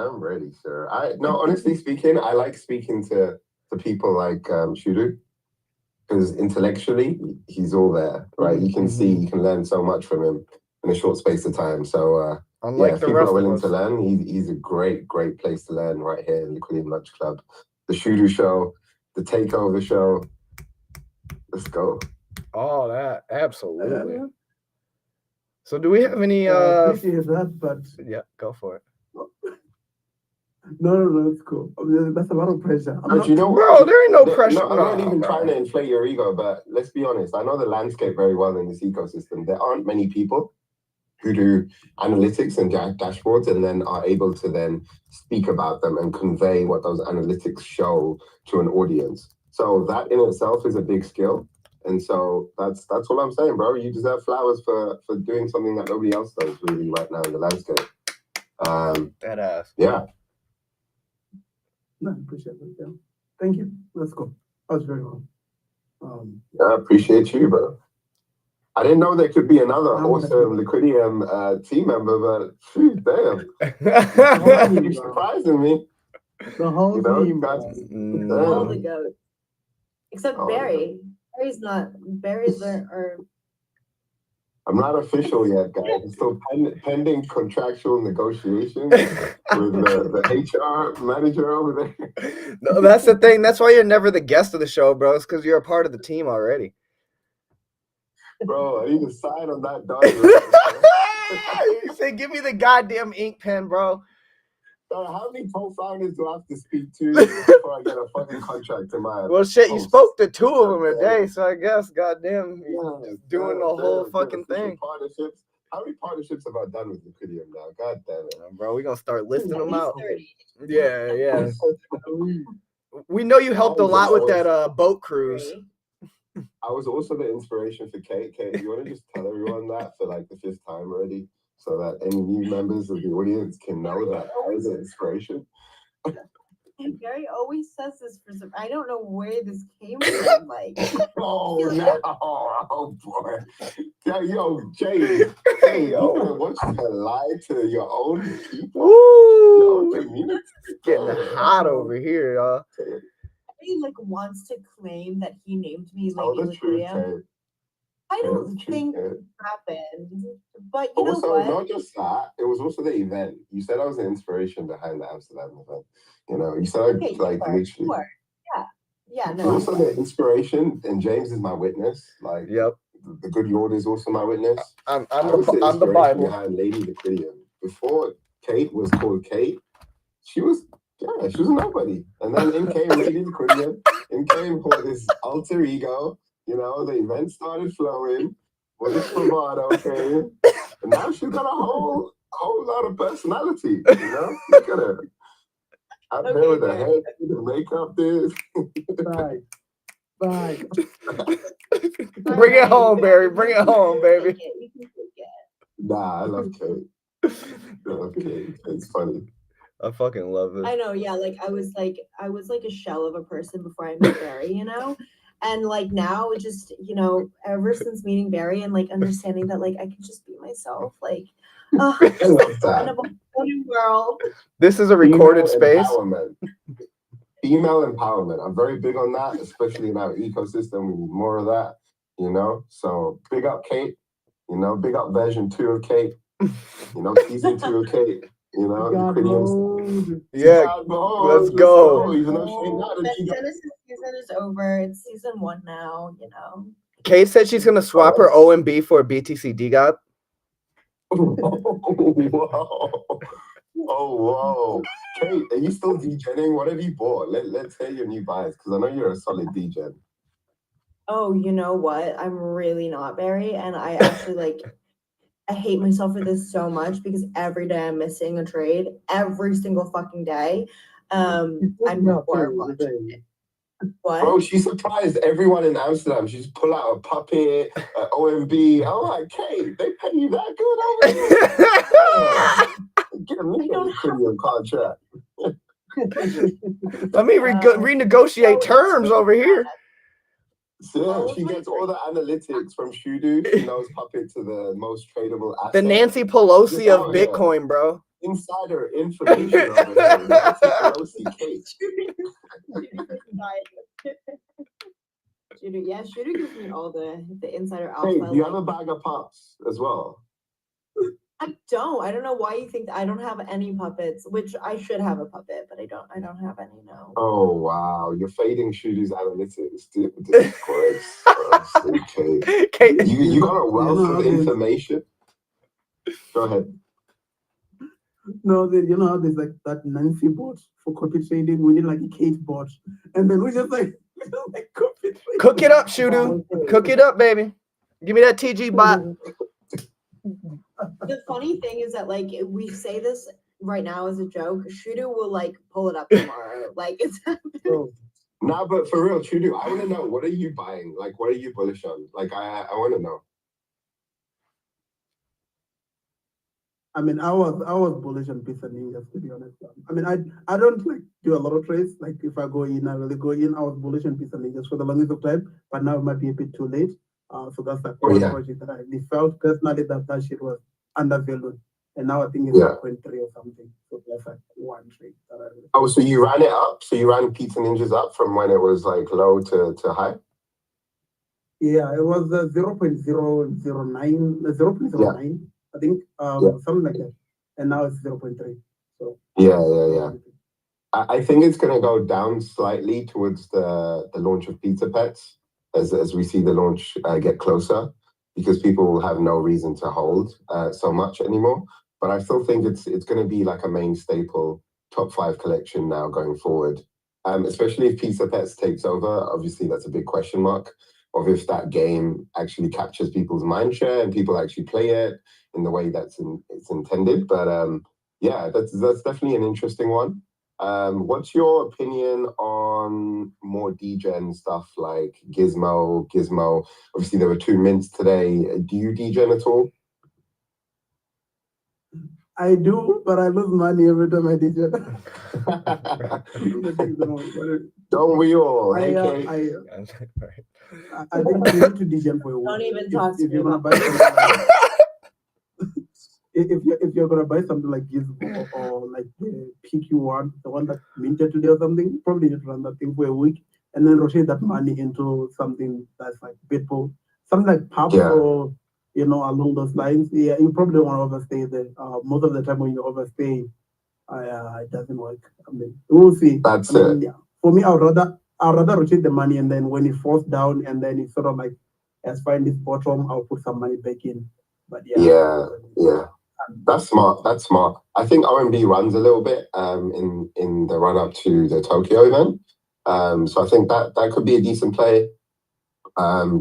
sir. Honestly speaking, I like speaking to people like Shudu, because intellectually he's all there, right? You can see, you can learn so much from him in a short space of time. So unlike if the people rest are willing of us to learn, he's a great place to learn right here in Liquidium Lunch Club. The Shudu show, the takeover show. Let's go. Oh, that absolutely. So do we have any appreciate that, but yeah, go for it. No, it's cool. That's a lot of pressure. But you know, bro, there ain't no pressure. I'm not even trying to inflate your ego, but let's be honest. I know the landscape very well in this ecosystem. There aren't many people who do analytics and dashboards and then are able to then speak about them and convey what those analytics show to an audience. So that in itself is a big skill. And so that's all I'm saying, bro. You deserve flowers for doing something that nobody else does really right now in the landscape. That ass. Yeah. No, I appreciate it. Yeah. Thank you. Let's go. That was very well. I appreciate you, bro. I didn't know there could be another awesome Liquidium team member, but phew, damn. Keeps surprising me. The whole team. All the goats. Except Barry. Barry's are I'm not official yet, guys. I'm still pending contractual negotiations with the HR manager over there. No, that's the thing. That's why you're never the guest of the show, bro. It's because you're a part of the team already. Bro, I need to sign on that dog. You say, give me the goddamn ink pen, bro. How many co-founders do I have to speak to before I get a fucking contract in my Well, shit, you spoke to 2 of them today, so I guess, goddamn, just doing the whole fucking thing. Partnerships. How many partnerships have I done with Liquidium now? God damn it. Bro, we're going to start listing them out. Yeah. We know you helped a lot with that boat cruise. I was also the inspiration for Kate. Kate, you want to just tell everyone that for like the 5th time already? So that any new members of the audience can know that I was an inspiration. And Barry always says this for some. I don't know where this came from. Like, oh boy, yo, Jay, you want to lie to your own people? Ooh, your community? getting hot over here, y'all. like wants to claim that he named me Tell Lady the truth, Liquidium. Kate. I Tell don't the truth, think Kate. it happened, but you know Also, what? not just that, it was also the event. You said I was the inspiration behind the Amsterdam event. You know, you said Okay, like you were. literally. Yeah, no, You're you also were. the inspiration, and James is my witness. Like, Yep. the good Lord is also my witness. I'm I was the the inspiration Bible. behind Lady Liquidium. Before Kate was called Kate, she was a nobody. And then in came Lady Liquidium, in came this alter ego, you know, the event started flowing, all this bravado came, and now she's got a whole lot of personality, you know? Look at her. Out there with the hair, the makeup, this. Bye. Bring it home, Barry. Bring it home, baby. You can take it. Nah, I love Kate. I love Kate. It's funny. I fucking love it. I know, yeah. Like I was like a shell of a person before I met Barry, you know? And like now just, you know, ever since meeting Barry and like understanding that like I can just be myself, like I love that. world. This is a recorded space. Female empowerment. I'm very big on that, especially in our ecosystem. We need more of that, you know? So big up Kate, you know, big up version 2 of Kate, you know, season 2 of Kate, you know, Liquidium. Yeah, let's go. Even though she ain't got it, The she got Genesis season is over. It's season 1 now, you know. Kate said she's gonna swap her OMB for a BTC God. Whoa. Oh, whoa. Kate, are you still DJing? What have you bought? Let's hear your new buys, because I know you're a solid DJ. Oh, you know what? I'm really not Barry, and I actually like I hate myself for this so much because every day I'm missing a trade. Every single fucking day. I'm poor watching it. What? Bro, she surprised everyone in Amsterdam. She just pull out a puppet, an OMB. I'm like, Kate, they pay you that good over here? Get me a Liquidium contract. Let me renegotiate terms over here. Yeah, she gets all the analytics from Shudu. She knows puppet to the most tradable asset. The Nancy Pelosi of Bitcoin, bro. Insider information over here. Nancy Pelosi Kate. Shudu, yeah, Shudu gives me all the insider alpha. Hey, do you have a bag of pups as well? I don't know why you think I don't have any puppets, which I should have a puppet, but I don't have any now. Oh wow, you're fading Shudu's analytics. This is great. Okay. You got a wealth of information. Go ahead. No, you know, there's like that Nancy bot for copy trading. We need like a Kate bot, and then we just like copy trading. Cook it up, Shudu. Cook it up, baby. Give me that TG bot. The funny thing is that like we say this right now as a joke, Shudu will like pull it up tomorrow. Like it's happening. Nah, but for real, Shudu, I want to know, what are you buying? Like, what are you bullish on? Like, I want to know. I mean, I was bullish on Pizza Ninjas, to be honest. I mean, I don't like do a lot of trades. Like if I go in, I really go in. I was bullish on Pizza Ninjas for the longest of time, but now it might be a bit too late. So that's like one project that I really felt personally that shit was undervalued. And now I think it's 0.3 or something. So that's like one trade that I really Oh, so you ran it up? So you ran Pizza Ninjas up from when it was like low to high? Yeah, it was 0.009, 0.09, I think, something like that. And now it's 0.3. So yeah. I think it's going to go down slightly towards the launch of Pizza Pets as we see the launch get closer, because people will have no reason to hold so much anymore. But I still think it's going to be like a main staple top 5 collection now going forward, especially if Pizza Pets takes over. Obviously, that's a big question mark of if that game actually captures people's mind share and people actually play it in the way it's intended. But yeah, that's definitely an interesting one. What's your opinion on more degen stuff like Gizmo? Obviously, there were 2 mints today. Do you degen at all? I do, but I lose money every time I degen. Don't we all? I think you need to degen for a while. Don't even talk to me about if you're gonna buy something like Gizmo or like the PQ1, the one that minted today or something, probably just run that thing for a week and then rotate that money into something that's like Bitpo, something like PUP Yeah. or along those lines. Yeah, you probably don't want to overstay there. Most of the time when you overstay, it doesn't work. I mean, we'll see. That's it. Yeah. For me, I'd rather rotate the money, and then when it falls down, and then it's sort of like as find this bottom, I'll put some money back in. But yeah. That's smart. That's smart. I think RMB runs a little bit in the run up to the Tokyo event. So I think that could be a decent play.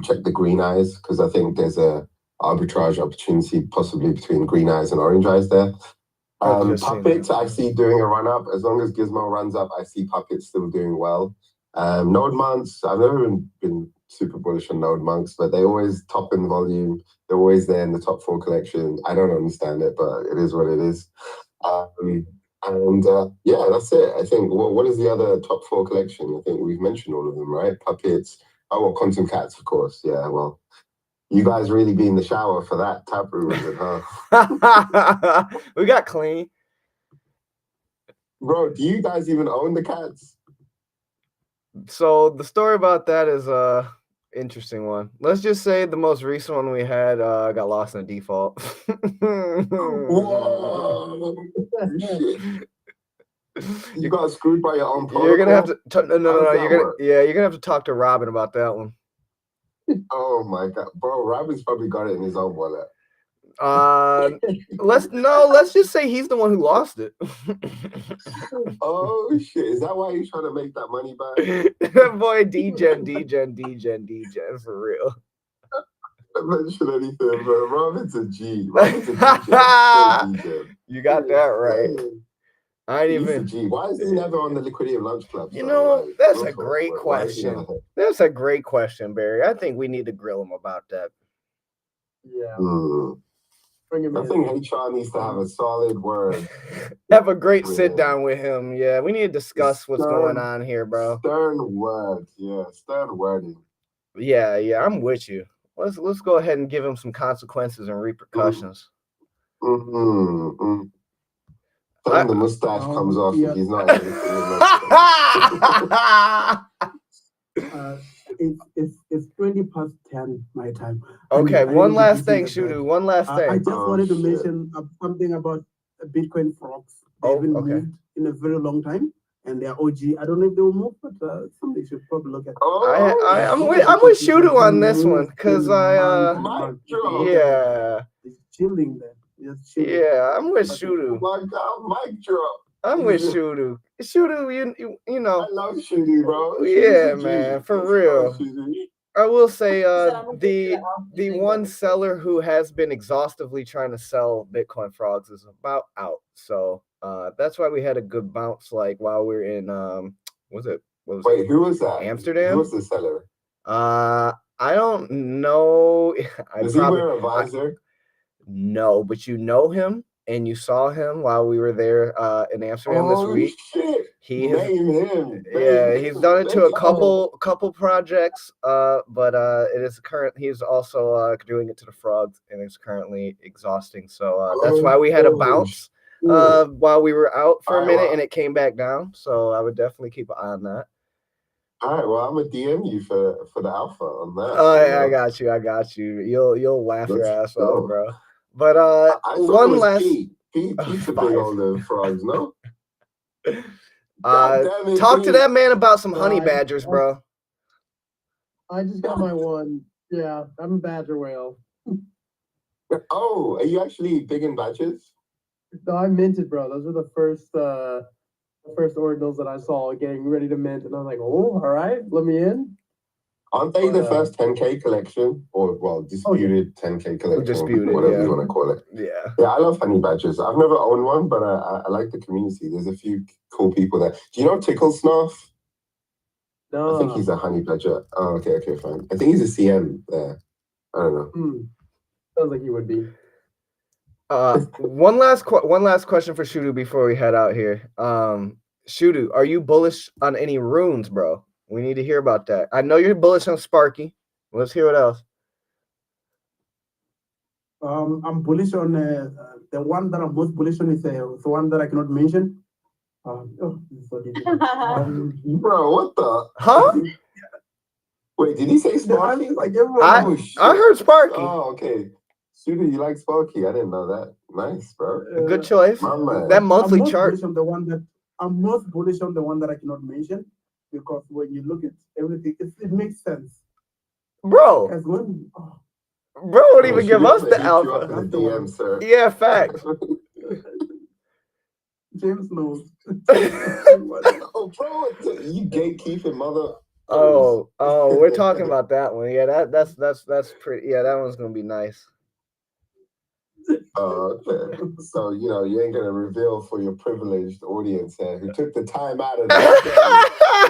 Check the green eyes because I think there's a arbitrage opportunity possibly between green eyes and orange eyes there. Puppets I see doing a run up. As long as Gizmo runs up, I see Puppets still doing well. Node monks, I've never been super bullish on node monks, but they always top in the volume. They're always there in the top 4 collection. I don't understand it, but it is what it is. Yeah, that's it. I think what is the other top 4 collection? I think we've mentioned all of them, right? Puppets. Oh, well, Quantum Cats, of course. Yeah, well, you guys really be in the shower for that taproom, is it, huh? We got clean. Bro, do you guys even own the cats? So the story about that is interesting one. Let's just say the most recent one we had got lost in a default. Whoa! Shit. You got screwed by your own protocol? You're gonna have to no. You're gonna have to talk to Robin about that one. Oh my god, bro! Robin's probably got it in his own wallet. Let's just say he's the one who lost it. Oh shit! Is that why he's trying to make that money back? That boy, degen for real. Don't mention anything, bro. Robin's a G. Robin's a DJ. You got that right. I ain't even. G. Why is he never on the Liquidium Lunch Club? That's a great question. That's a great question, Barry. I think we need to grill him about that. Yeah. I think HR needs to have a solid word. Have a great sit down with him. Yeah, we need to discuss what's going on here, bro. Stern words. Yeah, stern wording. Yeah, I'm with you. Let's go ahead and give him some consequences and repercussions. Tell him the mustache comes off if he's not. It's 20:10 my time. Okay, one last thing, Shudu. One last thing. I just wanted to mention something about Bitcoin frogs. They haven't moved in a very long time, and they're OG. I don't know if they will move, but somebody should probably look at. I'm with Shudu on this one because it's chilling there. Yeah, I'm with Shudu. Oh my God, mic drop. I'm with Shudu. Shudu, you know. I love Shudu, bro. Yeah, man, for real. I will say the one seller who has been exhaustively trying to sell Bitcoin frogs is about out. So that's why we had a good bounce like while we were in Wait, who was that? Amsterdam? Who was the seller? I don't know. Does he wear a visor? No, but you know him and you saw him while we were there in Amsterdam this week. Shit. Name him. Yeah, he's done it to a couple projects, but it is he's also doing it to the frogs and it's currently exhausting. So that's why we had a bounce while we were out for a minute and it came back down. So I would definitely keep an eye on that. All right, well, I'm gonna DM you for the alpha on that. Oh yeah, I got you. You'll laugh your ass off, bro. But one last Pete's a big old frogs, no? Talk to that man about some honey badgers, bro. I just got my one. Yeah, I'm a badger whale. Oh, are you actually big in badgers? No, I minted, bro. Those were the first ordinals that I saw getting ready to mint, and I was like, oh, all right, let me in. Aren't they the first 10K collection? Or, well, disputed 10K collection, whatever you want to call it. Yeah. Yeah, I love honey badgers. I've never owned one, but I like the community. There's a few cool people there. Do you know Tickle Snarf? No. I think he's a honey badger. Oh, okay, fine. I think he's a CM there. I don't know. Sounds like he would be. One last question for Shudu before we head out here. Shudu, are you bullish on any runes, bro? We need to hear about that. I know you're bullish on Sparky. Let's hear what else. I'm bullish on the one that I'm most bullish on is the one that I cannot mention. This is so difficult. Bro, what the? Huh? Wait, did he say Sparky? Like everyone I knows. heard Sparky. Oh, okay. Shudu, you like Sparky? I didn't know that. Nice, bro. Good choice. My man. That monthly I'm most chart. bullish on the one that I'm most bullish on the one that I cannot mention because when you look at everything, it makes sense. Bro, As when bro won't even give Shudu us gonna the hit you up alpha. in the DM, sir. Yeah, facts. James knows. Oh, bro, you gatekeeping mother. Oh, we're talking about that one. Yeah, that's pretty. Yeah, that one's gonna be nice. Oh, okay. So, you ain't gonna reveal for your privileged audience here who took the time out of their day to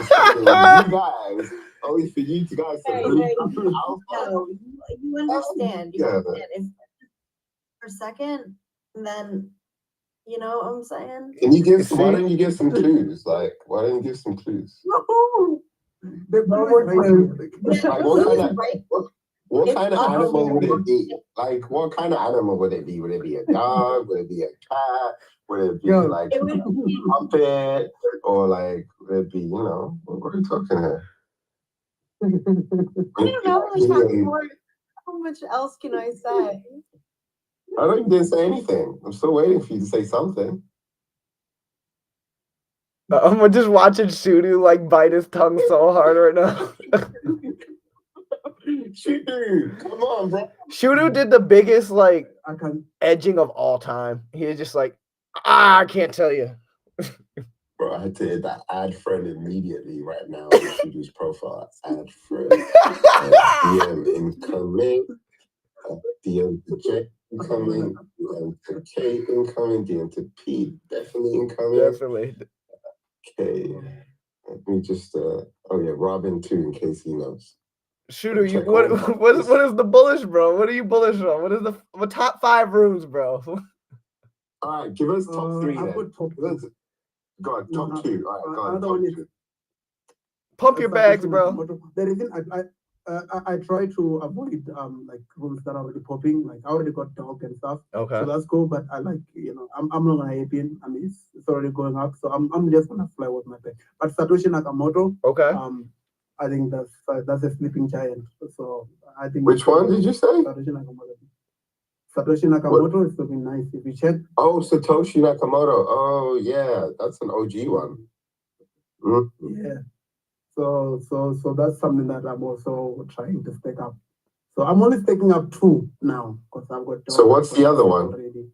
sit there with you guys, only for you guys to read alpha. No, you understand. You understand. If for a second, then you know what I'm saying? Can you give why don't you give some clues? Like, why don't you give some clues? Like what kind of animal would it be? Like, what kind of animal would it be? Would it be a dog? Would it be a cat? Would it be like a puppet? Or like, would it be, what are we talking here? I don't know. Like, how much else can I say? I know you didn't say anything. I'm still waiting for you to say something. I'm just watching Shudu like bite his tongue so hard right now. Shudu, come on, bro. Shudu did the biggest like edging of all time. He was just like, I can't tell you. Bro, I had to hit that add friend immediately right now on Shudu's profile. Add friend. DM incoming. DM to J incoming. DM to K incoming. DM to P definitely incoming. Definitely. Okay. Let me just Robin too, in case he knows. Shudu, what is the bullish, bro? What are you bullish on? What is the top 5 rooms, bro? All right, give us top 3 then. Go on, top 2. All right, go on, top 2. Pump your bags, bro. The reason I try to avoid like rooms that are already popping. Like I already got dog and stuff. Okay. So that's cool, but I like I'm not gonna hype in. I mean it's already going up, so I'm just gonna fly with my pet. But Satoshi Nakamoto. Okay. I think that's a sleeping giant. So I think. Which one did you say? Satoshi Nakamoto. Satoshi Nakamoto is looking nice. If you check. Oh, Satoshi Nakamoto. Oh yeah, that's an OG one. Mm-hmm. Yeah. So that's something that I'm also trying to stack up. So I'm only stacking up 2 now because I've got. So what's the other one? Already.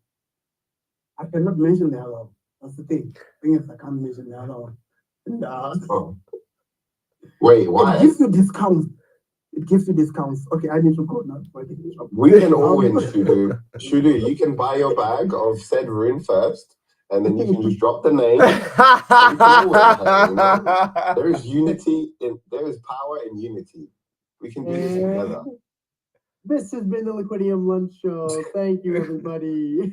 I cannot mention the other one. That's the thing. The thing is, I can't mention the other one. And, Wait, why? It gives you discounts. Okay, I need to go now. We can all win, Shudu. Shudu, you can buy your bag of said rune first, and then you can just drop the name. There is unity there is power in unity. We can do this together. This has been the Liquidium Lunch Show. Thank you, everybody.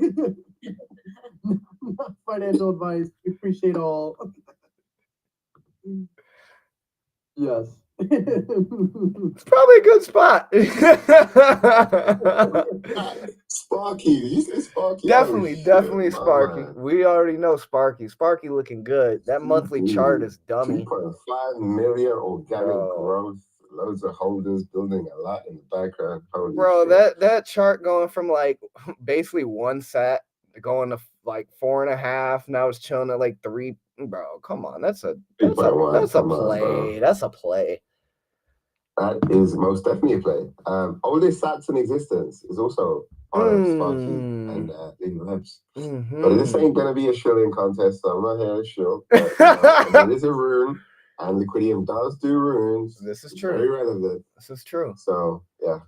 Not financial advice. We appreciate all. Yes. It's probably a good spot. Sparky, did you say Sparky? Definitely Sparky. We already know Sparky. Sparky looking good. That monthly chart is dummy. 2.5 million organic growth. Loads of holders building a lot in the background. Holy bro, shit. that chart going from like basically 1 sat going to like 4.5. Now it's chilling at like 3. Bro, come on. That's a play. That's a play. That is most definitely a play. Oldest sats in existence is also part of Sparky and Legal Labs. But this ain't gonna be a shilling contest, so I'm not here to shill. But it is a rune, and Liquidium does do runes. This is true. Very relevant. This is true. So yeah,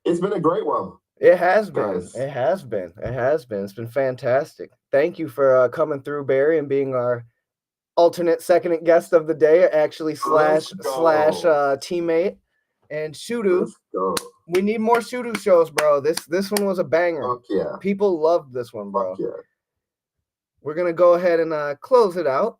it's been a great one. It has been. Guys. It has been. It's been fantastic. Thank you for coming through, Barry, and being our alternate second guest of the day, actually slash teammate. And Shudu, we need more Shudu shows, bro. This one was a banger. Fuck yeah. People loved this one, bro. Fuck yeah. We're gonna go ahead and close it out.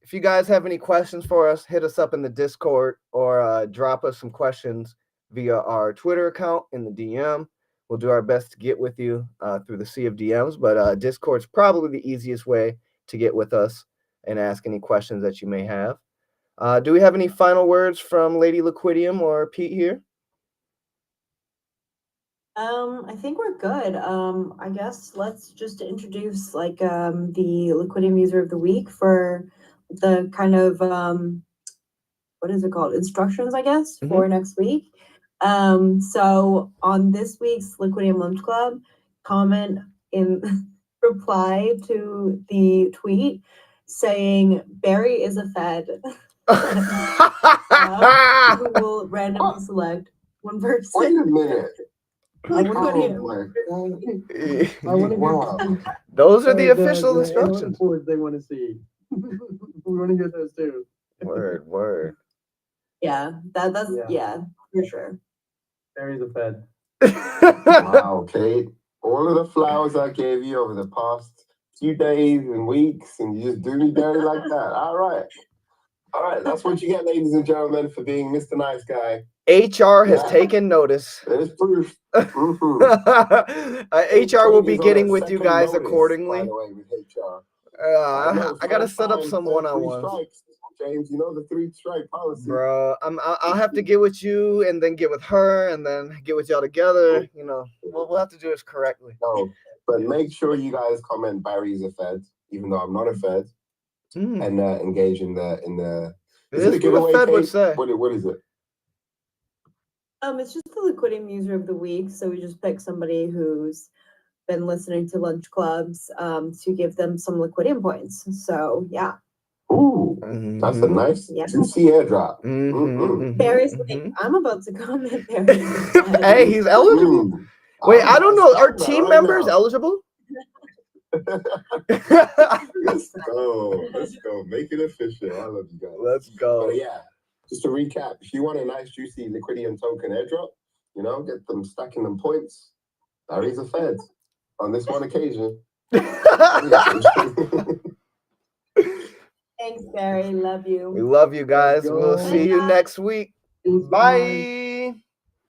If you guys have any questions for us, hit us up in the Discord or drop us some questions via our Twitter account in the DM. We'll do our best to get with you through the sea of DMs, but Discord's probably the easiest way to get with us. and ask any questions that you may have. Do we have any final words from Lady Liquidium or Pete here? I think we're good. I guess let's just introduce like the Liquidium user of the week for the kind of what is it called? Instructions, I guess, for next week. So on this week's Liquidium Lunch Club, comment in reply to the tweet saying Barry is a Fed. We will randomly select one person. Wait a minute. Wow. Those are the official instructions. They want to see. We want to get those too. Word. Yeah, that's for sure. Barry's a Fed. Wow, Kate. All of the flowers I gave you over the past few days and weeks, and you just do me dirty like that. All right. That's what you get, ladies and gentlemen, for being Mr. Nice Guy. HR has taken notice. There's proof. HR will be getting with you guys notice, accordingly. By the way, with HR. I gotta set up some one-on-ones. James, you know the 3-strike policy. Bro, I'll have to get with you and then get with her and then get with y'all together. You know, we'll have to do this correctly. No, but make sure you guys comment Barry's a Fed, even though I'm not a Fed, and engage in the. Is it a giveaway? Fed would say. What is it? It's just the Liquidium user of the week. So we just pick somebody who's been listening to lunch clubs to give them some Liquidium points. So yeah. Ooh, that's a nice juicy airdrop. Barry's like, I'm about to comment Barry. Hey, he's eligible. Wait, I don't know. Are team members eligible? Let's go. Make it official. I love you guys. Let's go. But yeah, just to recap, if you want a nice juicy Liquidium token airdrop, you know, get them stacking them points. Barry's a Fed on this one occasion. Thanks, Barry. Love you. We love you guys. We'll see you next week. Bye.